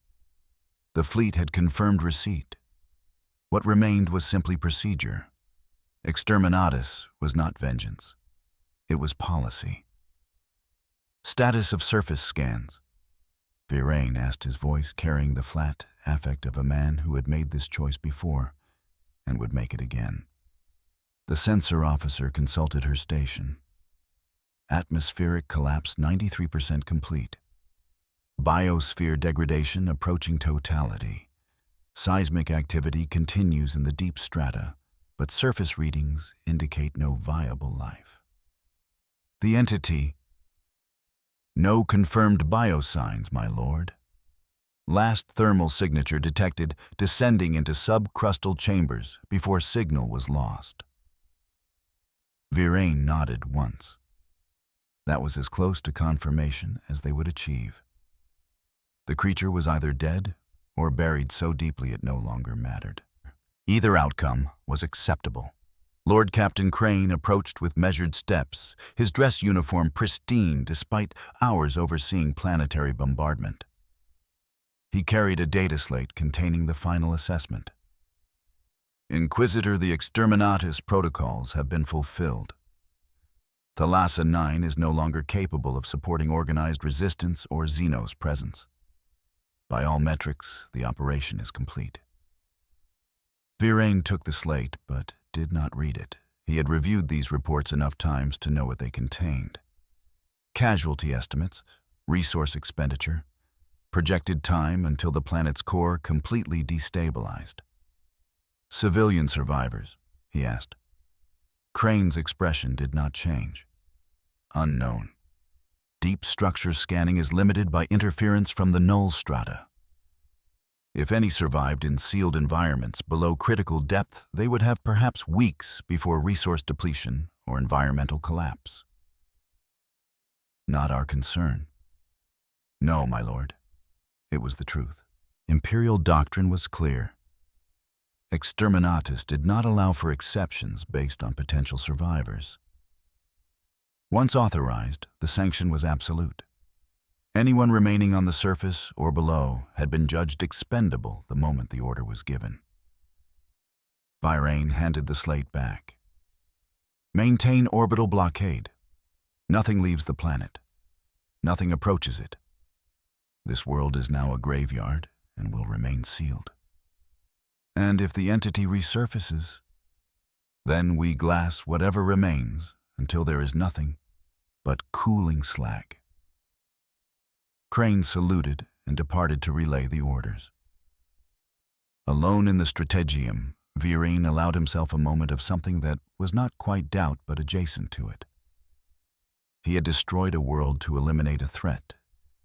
The fleet had confirmed receipt. What remained was simply procedure. Exterminatus was not vengeance. It was policy. Status of surface scans. Virain asked, his voice carrying the flat affect of a man who had made this choice before and would make it again. The sensor officer consulted her station. Atmospheric collapse 93% complete. Biosphere degradation approaching totality. Seismic activity continues in the deep strata, but surface readings indicate no viable life. The entity. No confirmed biosigns, my lord. Last thermal signature detected descending into subcrustal chambers before signal was lost. Virain nodded once. That was as close to confirmation as they would achieve. The creature was either dead or buried so deeply it no longer mattered. Either outcome was acceptable. Lord Captain Crane approached with measured steps, his dress uniform pristine despite hours overseeing planetary bombardment. He carried a data slate containing the final assessment. Inquisitor, the Exterminatus protocols have been fulfilled. Thalassa 9 is no longer capable of supporting organized resistance or Xenos presence. By all metrics, the operation is complete. Virain took the slate, but did not read it. He had reviewed these reports enough times to know what they contained. Casualty estimates, resource expenditure, projected time until the planet's core completely destabilized. Civilian survivors, he asked. Crane's expression did not change. Unknown. Deep structure scanning is limited by interference from the null strata. If any survived in sealed environments below critical depth, they would have perhaps weeks before resource depletion or environmental collapse. Not our concern. No, my lord. It was the truth. Imperial doctrine was clear. Exterminatus did not allow for exceptions based on potential survivors. Once authorized, the sanction was absolute. Anyone remaining on the surface or below had been judged expendable the moment the order was given. Virane handed the slate back. Maintain orbital blockade. Nothing leaves the planet. Nothing approaches it. This world is now a graveyard and will remain sealed. And if the entity resurfaces, then we glass whatever remains until there is nothing but cooling slag. Crane saluted and departed to relay the orders. Alone in the strategium, Virane allowed himself a moment of something that was not quite doubt but adjacent to it. He had destroyed a world to eliminate a threat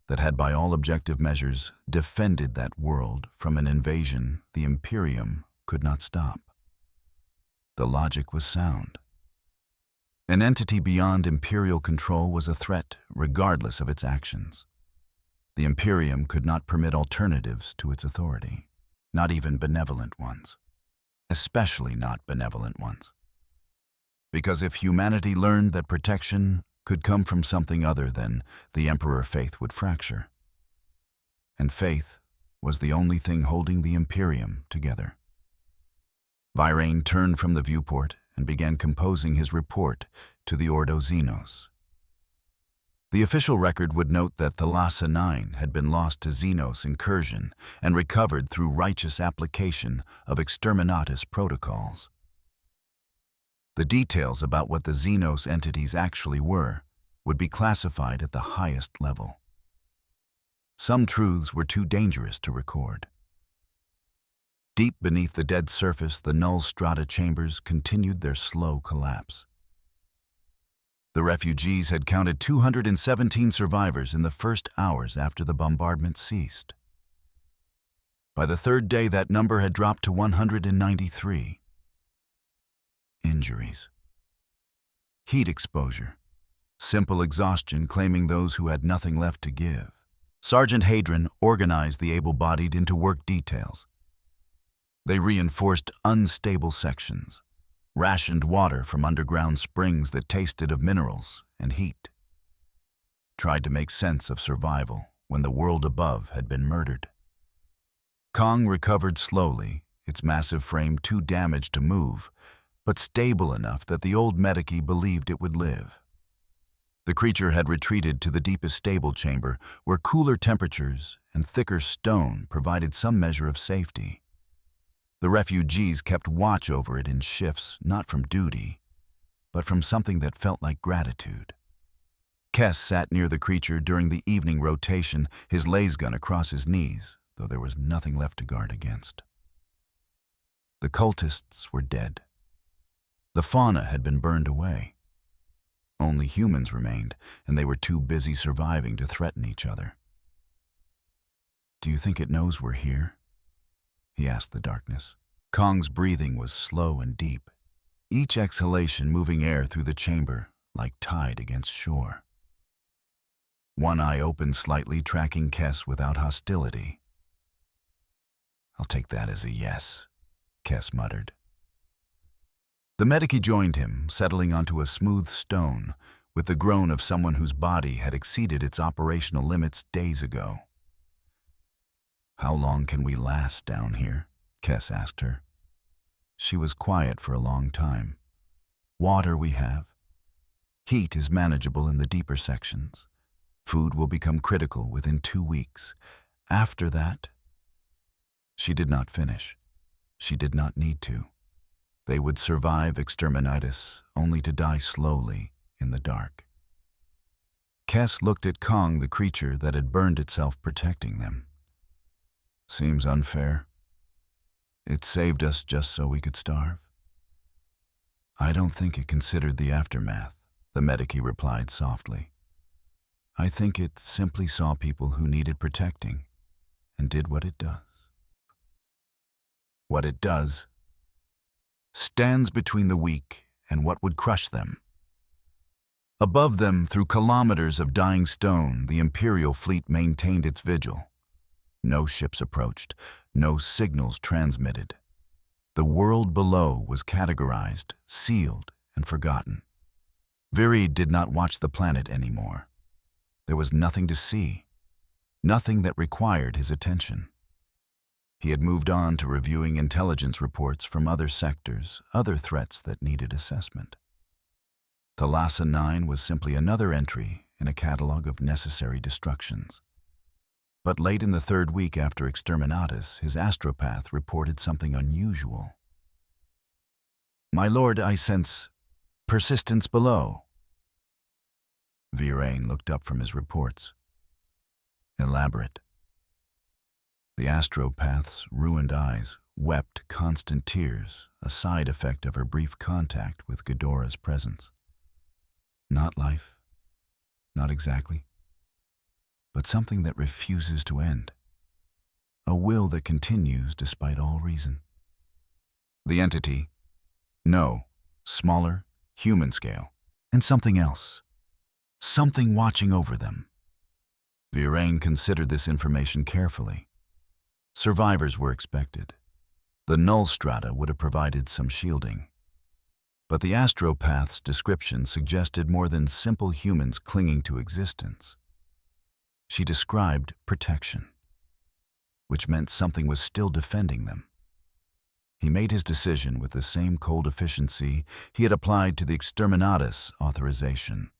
that had by all objective measures defended that world from an invasion the Imperium could not stop. The logic was sound. An entity beyond Imperial control was a threat regardless of its actions. The Imperium could not permit alternatives to its authority, not even benevolent ones, especially not benevolent ones. Because if humanity learned that protection could come from something other than the Emperor, faith would fracture. And faith was the only thing holding the Imperium together. Virane turned from the viewport and began composing his report to the Ordo Xenos. The official record would note that Thalassa 9 had been lost to Xenos incursion and recovered through righteous application of exterminatus protocols. The details about what the Xenos entities actually were would be classified at the highest level. Some truths were too dangerous to record. Deep beneath the dead surface, the null strata chambers continued their slow collapse. The refugees had counted 217 survivors in the first hours after the bombardment ceased. By the third day, that number had dropped to 193. Injuries. Heat exposure. Simple exhaustion claiming those who had nothing left to give. Sergeant Hadron organized the able-bodied into work details. They reinforced unstable sections, rationed water from underground springs that tasted of minerals and heat, tried to make sense of survival when the world above had been murdered. Kong recovered slowly, its massive frame too damaged to move, but stable enough that the old Medici believed it would live. The creature had retreated to the deepest stable chamber, where cooler temperatures and thicker stone provided some measure of safety. The refugees kept watch over it in shifts, not from duty, but from something that felt like gratitude. Kess sat near the creature during the evening rotation, his lasgun across his knees, though there was nothing left to guard against. The cultists were dead. The fauna had been burned away. Only humans remained, and they were too busy surviving to threaten each other. "Do you think it knows we're here?" he asked the darkness. Kong's breathing was slow and deep, each exhalation moving air through the chamber like tide against shore. One eye opened slightly, tracking Kess without hostility. "I'll take that as a yes," Kess muttered. The Medici joined him, settling onto a smooth stone, with the groan of someone whose body had exceeded its operational limits days ago. "How long can we last down here?" Kess asked her. She was quiet for a long time. "Water we have. Heat is manageable in the deeper sections. Food will become critical within 2 weeks. After that..." She did not finish. She did not need to. They would survive exterminatus, only to die slowly in the dark. Kess looked at Kong, the creature that had burned itself protecting them. "Seems unfair. It saved us just so we could starve." "I don't think it considered the aftermath," the Medici replied softly. "I think it simply saw people who needed protecting and did what it does. What it does stands between the weak and what would crush them. Above them, through kilometers of dying stone, the Imperial fleet maintained its vigil. No ships approached, no signals transmitted. The world below was categorized, sealed, and forgotten. Virid did not watch the planet anymore. There was nothing to see, nothing that required his attention. He had moved on to reviewing intelligence reports from other sectors, other threats that needed assessment. Thalassa 9 was simply another entry in a catalog of necessary destructions. But late in the third week after Exterminatus, his astropath reported something unusual. "My lord, I sense persistence below." Viren looked up from his reports. "Elaborate." The astropath's ruined eyes wept constant tears, a side effect of her brief contact with Ghidorah's presence. Not life, not exactly, but something that refuses to end. A will that continues despite all reason. The entity? No, smaller, human scale, and something else. Something watching over them. Viren considered this information carefully. Survivors were expected. The null strata would have provided some shielding. But the astropath's description suggested more than simple humans clinging to existence. She described protection, which meant something was still defending them. He made his decision with the same cold efficiency he had applied to the Exterminatus authorization.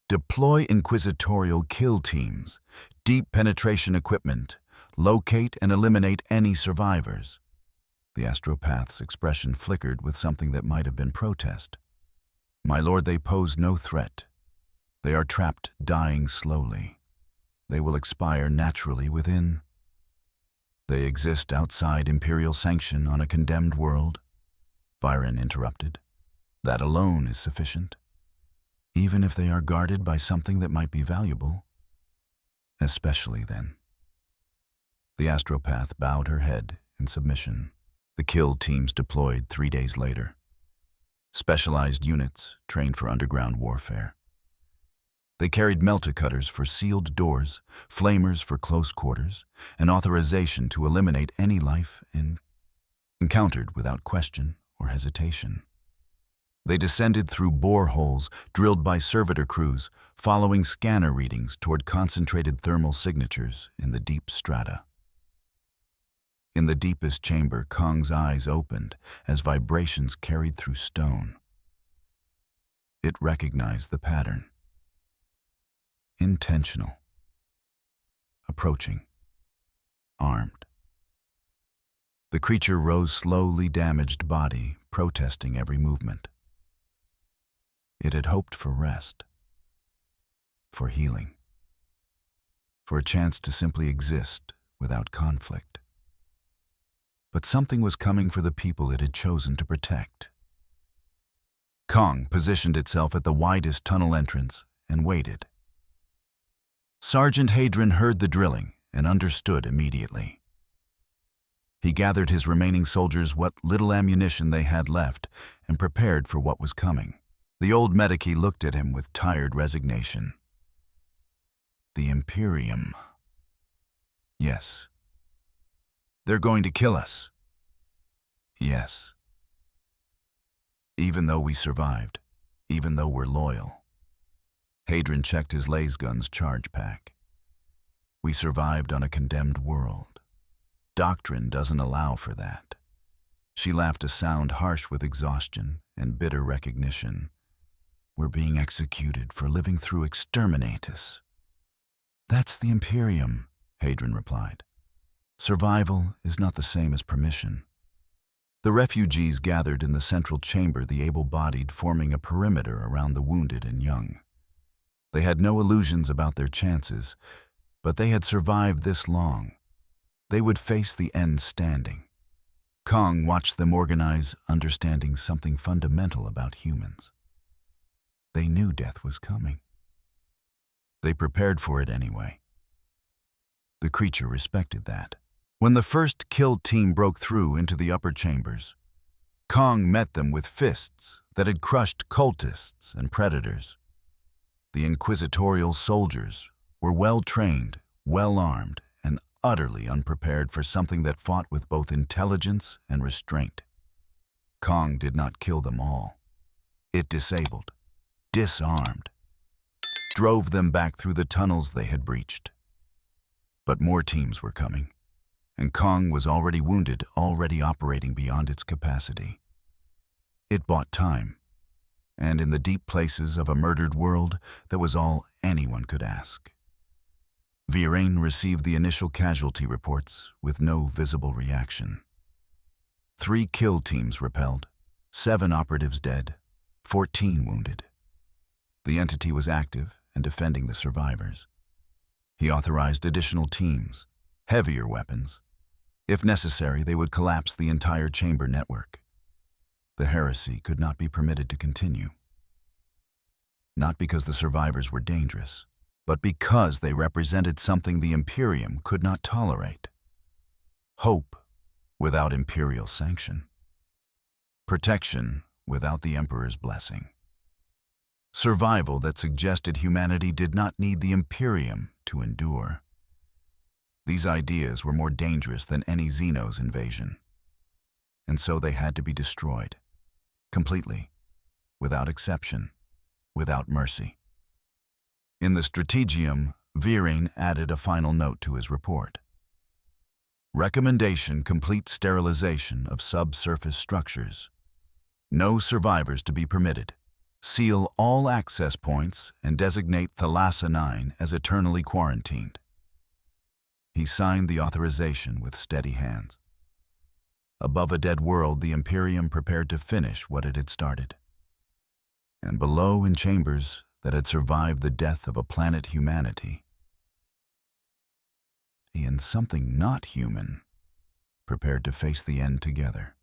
Deploy inquisitorial kill teams, deep penetration equipment, locate and eliminate any survivors. The astropath's expression flickered with something that might have been protest. "My lord, they pose no threat. They are trapped, dying slowly. They will expire naturally within. They exist outside Imperial sanction on a condemned world." Viren interrupted. "That alone is sufficient. Even if they are guarded by something that might be valuable. Especially then." The astropath bowed her head in submission. The kill teams deployed 3 days later. Specialized units trained for underground warfare. They carried melta-cutters for sealed doors, flamers for close quarters, and authorization to eliminate any life encountered without question or hesitation. They descended through boreholes drilled by servitor crews, following scanner readings toward concentrated thermal signatures in the deep strata. In the deepest chamber, Kong's eyes opened as vibrations carried through stone. It recognized the pattern. Intentional. Approaching. Armed. The creature rose slowly, damaged body, protesting every movement. It had hoped for rest. For healing. For a chance to simply exist without conflict. But something was coming for the people it had chosen to protect. Kong positioned itself at the widest tunnel entrance and waited. Sergeant Hadron heard the drilling and understood immediately. He gathered his remaining soldiers what little ammunition they had left and prepared for what was coming. The old medici looked at him with tired resignation. "The Imperium. Yes. They're going to kill us. Yes. Even though we survived, even though we're loyal." Hadron checked his lasgun's charge pack. "We survived on a condemned world. Doctrine doesn't allow for that." She laughed, a sound harsh with exhaustion and bitter recognition. "We're being executed for living through Exterminatus." "That's the Imperium," Hadron replied. "Survival is not the same as permission." The refugees gathered in the central chamber, the able-bodied forming a perimeter around the wounded and young. They had no illusions about their chances, but they had survived this long. They would face the end standing. Kong watched them organize, understanding something fundamental about humans. They knew death was coming. They prepared for it anyway. The creature respected that. When the first kill team broke through into the upper chambers, Kong met them with fists that had crushed cultists and predators. The inquisitorial soldiers were well-trained, well-armed, and utterly unprepared for something that fought with both intelligence and restraint. Kong did not kill them all. It disabled, disarmed, drove them back through the tunnels they had breached. But more teams were coming, and Kong was already wounded, already operating beyond its capacity. It bought time, and in the deep places of a murdered world, that was all anyone could ask. Virain received the initial casualty reports with no visible reaction. 3 kill teams repelled, 7 operatives dead, 14 wounded. The entity was active and defending the survivors. He authorized additional teams, heavier weapons. If necessary, they would collapse the entire chamber network. The heresy could not be permitted to continue. Not because the survivors were dangerous, but because they represented something the Imperium could not tolerate. Hope without Imperial sanction. Protection without the Emperor's blessing. Survival that suggested humanity did not need the Imperium to endure. These ideas were more dangerous than any Xenos invasion, and so they had to be destroyed, completely, without exception, without mercy. In the Strategium, Virain added a final note to his report. Recommendation: complete sterilization of subsurface structures. No survivors to be permitted. Seal all access points and designate Thalassa 9 as eternally quarantined. He signed the authorization with steady hands. Above a dead world, the Imperium prepared to finish what it had started. And below, in chambers that had survived the death of a planet humanity, he and something not human prepared to face the end together.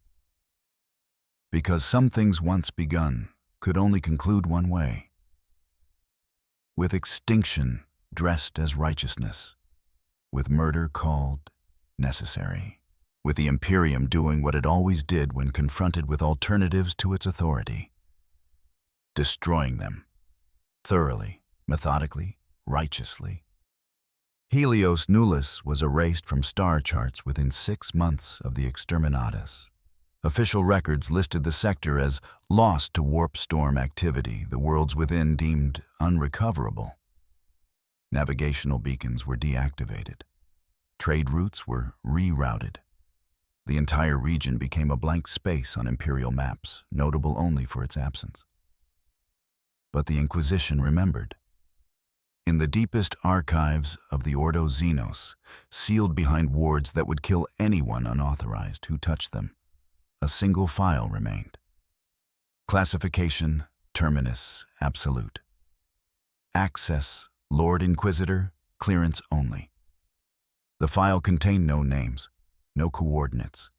Because some things once begun could only conclude one way: with extinction dressed as righteousness, with murder called necessary, with the Imperium doing what it always did when confronted with alternatives to its authority: destroying them, thoroughly, methodically, righteously. Helios Nullis was erased from star charts within 6 months of the exterminatus. Official records listed the sector as lost to warp storm activity, the worlds within deemed unrecoverable. Navigational beacons were deactivated. Trade routes were rerouted. The entire region became a blank space on Imperial maps, notable only for its absence. But the Inquisition remembered. In the deepest archives of the Ordo Xenos, sealed behind wards that would kill anyone unauthorized who touched them, a single file remained. Classification: Terminus Absolute. Access: Lord Inquisitor, clearance only. The file contained no names, no coordinates,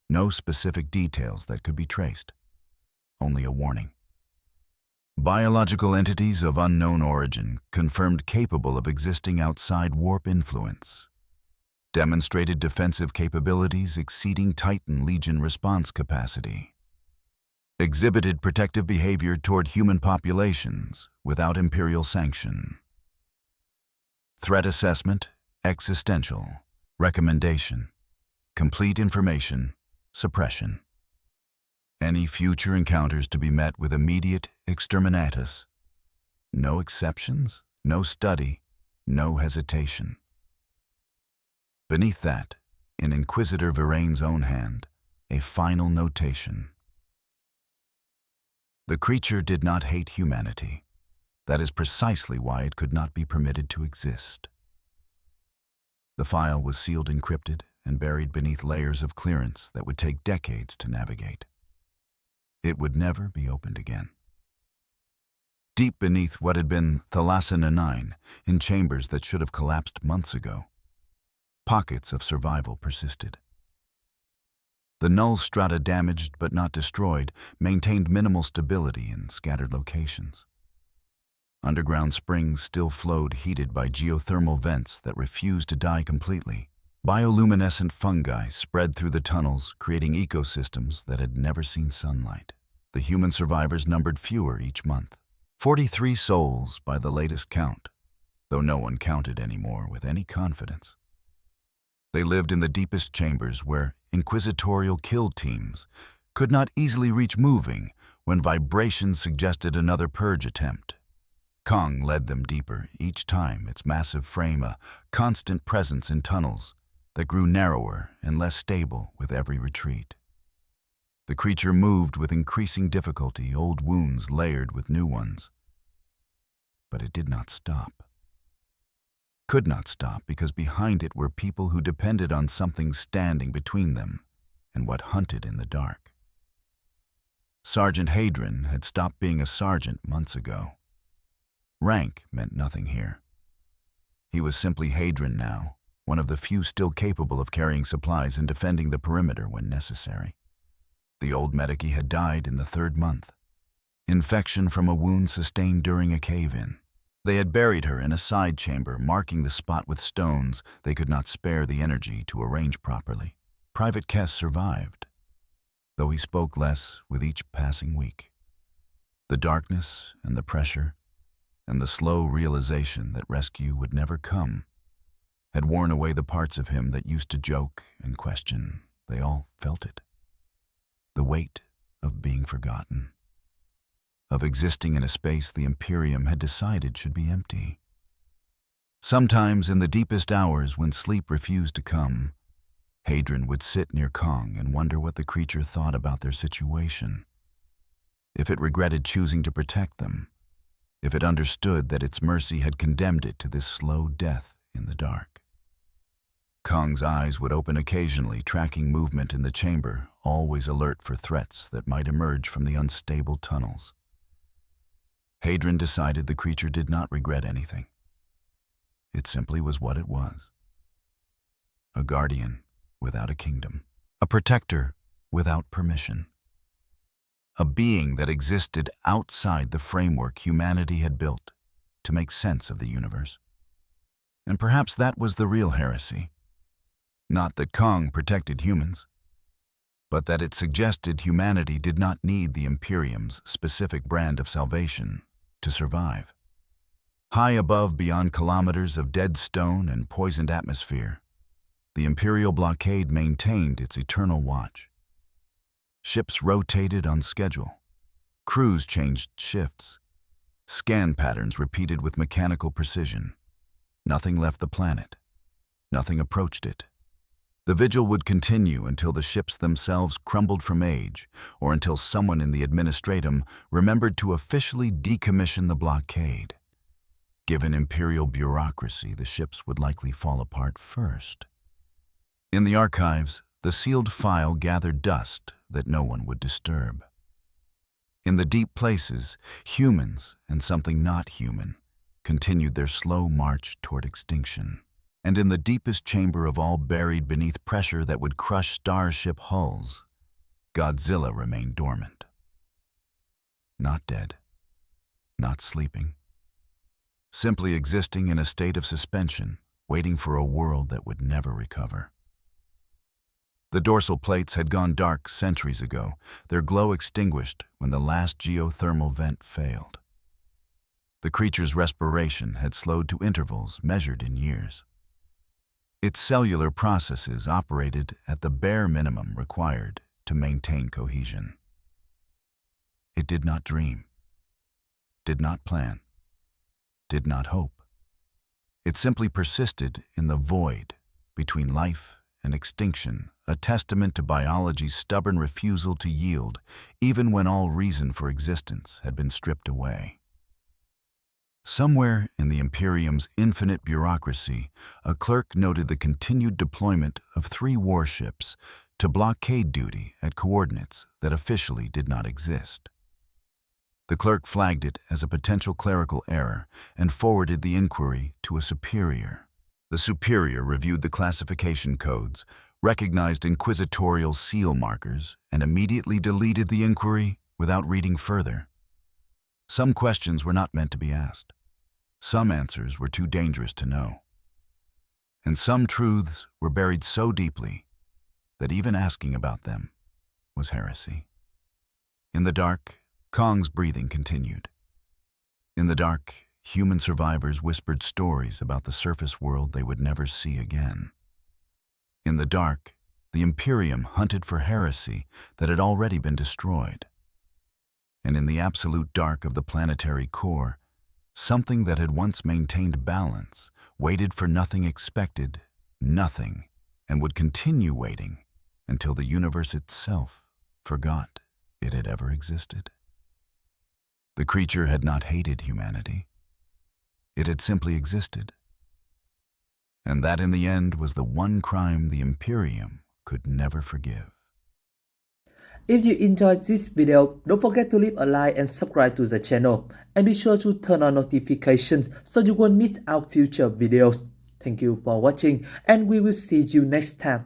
no specific details that could be traced. Only a warning. Biological entities of unknown origin, confirmed capable of existing outside warp influence. Demonstrated defensive capabilities exceeding Titan Legion response capacity. Exhibited protective behavior toward human populations without Imperial sanction. Threat assessment: existential. Recommendation: complete information suppression. Any future encounters to be met with immediate exterminatus. No exceptions, no study, no hesitation. Beneath that, in Inquisitor Virain's own hand, a final notation. The creature did not hate humanity. That is precisely why it could not be permitted to exist. The file was sealed encrypted and buried beneath layers of clearance that would take decades to navigate. It would never be opened again. Deep beneath what had been Thalassa 9, in chambers that should have collapsed months ago, pockets of survival persisted. The null strata, damaged but not destroyed, maintained minimal stability in scattered locations. Underground springs still flowed, heated by geothermal vents that refused to die completely. Bioluminescent fungi spread through the tunnels, creating ecosystems that had never seen sunlight. The human survivors numbered fewer each month. 43 souls by the latest count, though no one counted anymore with any confidence. They lived in the deepest chambers where inquisitorial kill teams could not easily reach moving when vibrations suggested another purge attempt. Kong led them deeper, each time its massive frame a constant presence in tunnels that grew narrower and less stable with every retreat. The creature moved with increasing difficulty, old wounds layered with new ones. But it did not stop. Could not stop because behind it were people who depended on something standing between them and what hunted in the dark. Sergeant Hadron had stopped being a sergeant months ago. Rank meant nothing here. He was simply Hadron now, one of the few still capable of carrying supplies and defending the perimeter when necessary. The old medici had died in the 3rd month. Infection from a wound sustained during a cave-in. They had buried her in a side chamber, marking the spot with stones they could not spare the energy to arrange properly. Private Kess survived, though he spoke less with each passing week. The darkness and the pressure, and the slow realization that rescue would never come, had worn away the parts of him that used to joke and question. They all felt it. The weight of being forgotten, of existing in a space the Imperium had decided should be empty. Sometimes in the deepest hours when sleep refused to come, Hadron would sit near Kong and wonder what the creature thought about their situation. If it regretted choosing to protect them, if it understood that its mercy had condemned it to this slow death in the dark. Kong's eyes would open occasionally, tracking movement in the chamber, always alert for threats that might emerge from the unstable tunnels. Hadron decided the creature did not regret anything. It simply was what it was. A guardian without a kingdom. A protector without permission. A being that existed outside the framework humanity had built to make sense of the universe. And perhaps that was the real heresy. Not that Kong protected humans, but that it suggested humanity did not need the Imperium's specific brand of salvation to survive. High above, beyond kilometers of dead stone and poisoned atmosphere, the Imperial blockade maintained its eternal watch. Ships rotated on schedule. Crews changed shifts. Scan patterns repeated with mechanical precision. Nothing left the planet. Nothing approached it. The vigil would continue until the ships themselves crumbled from age, or until someone in the administratum remembered to officially decommission the blockade. Given Imperial bureaucracy, the ships would likely fall apart first. In the archives, the sealed file gathered dust that no one would disturb. In the deep places, humans and something not human continued their slow march toward extinction. And in the deepest chamber of all, buried beneath pressure that would crush starship hulls, Godzilla remained dormant. Not dead, not sleeping, simply existing in a state of suspension, waiting for a world that would never recover. The dorsal plates had gone dark centuries ago, their glow extinguished when the last geothermal vent failed. The creature's respiration had slowed to intervals measured in years. Its cellular processes operated at the bare minimum required to maintain cohesion. It did not dream, did not plan, did not hope. It simply persisted in the void between life and extinction, a testament to biology's stubborn refusal to yield, even when all reason for existence had been stripped away. Somewhere in the Imperium's infinite bureaucracy, a clerk noted the continued deployment of 3 warships to blockade duty at coordinates that officially did not exist. The clerk flagged it as a potential clerical error and forwarded the inquiry to a superior. The superior reviewed the classification codes, recognized inquisitorial seal markers, and immediately deleted the inquiry without reading further. Some questions were not meant to be asked. Some answers were too dangerous to know. And some truths were buried so deeply that even asking about them was heresy. In the dark, Kong's breathing continued. In the dark, human survivors whispered stories about the surface world they would never see again. In the dark, the Imperium hunted for heresy that had already been destroyed. And in the absolute dark of the planetary core, something that had once maintained balance waited for nothing expected, nothing, and would continue waiting until the universe itself forgot it had ever existed. The creature had not hated humanity. It had simply existed. And that in the end was the one crime the Imperium could never forgive. If you enjoyed this video, don't forget to leave a like and subscribe to the channel. And be sure to turn on notifications so you won't miss our future videos. Thank you for watching and we will see you next time.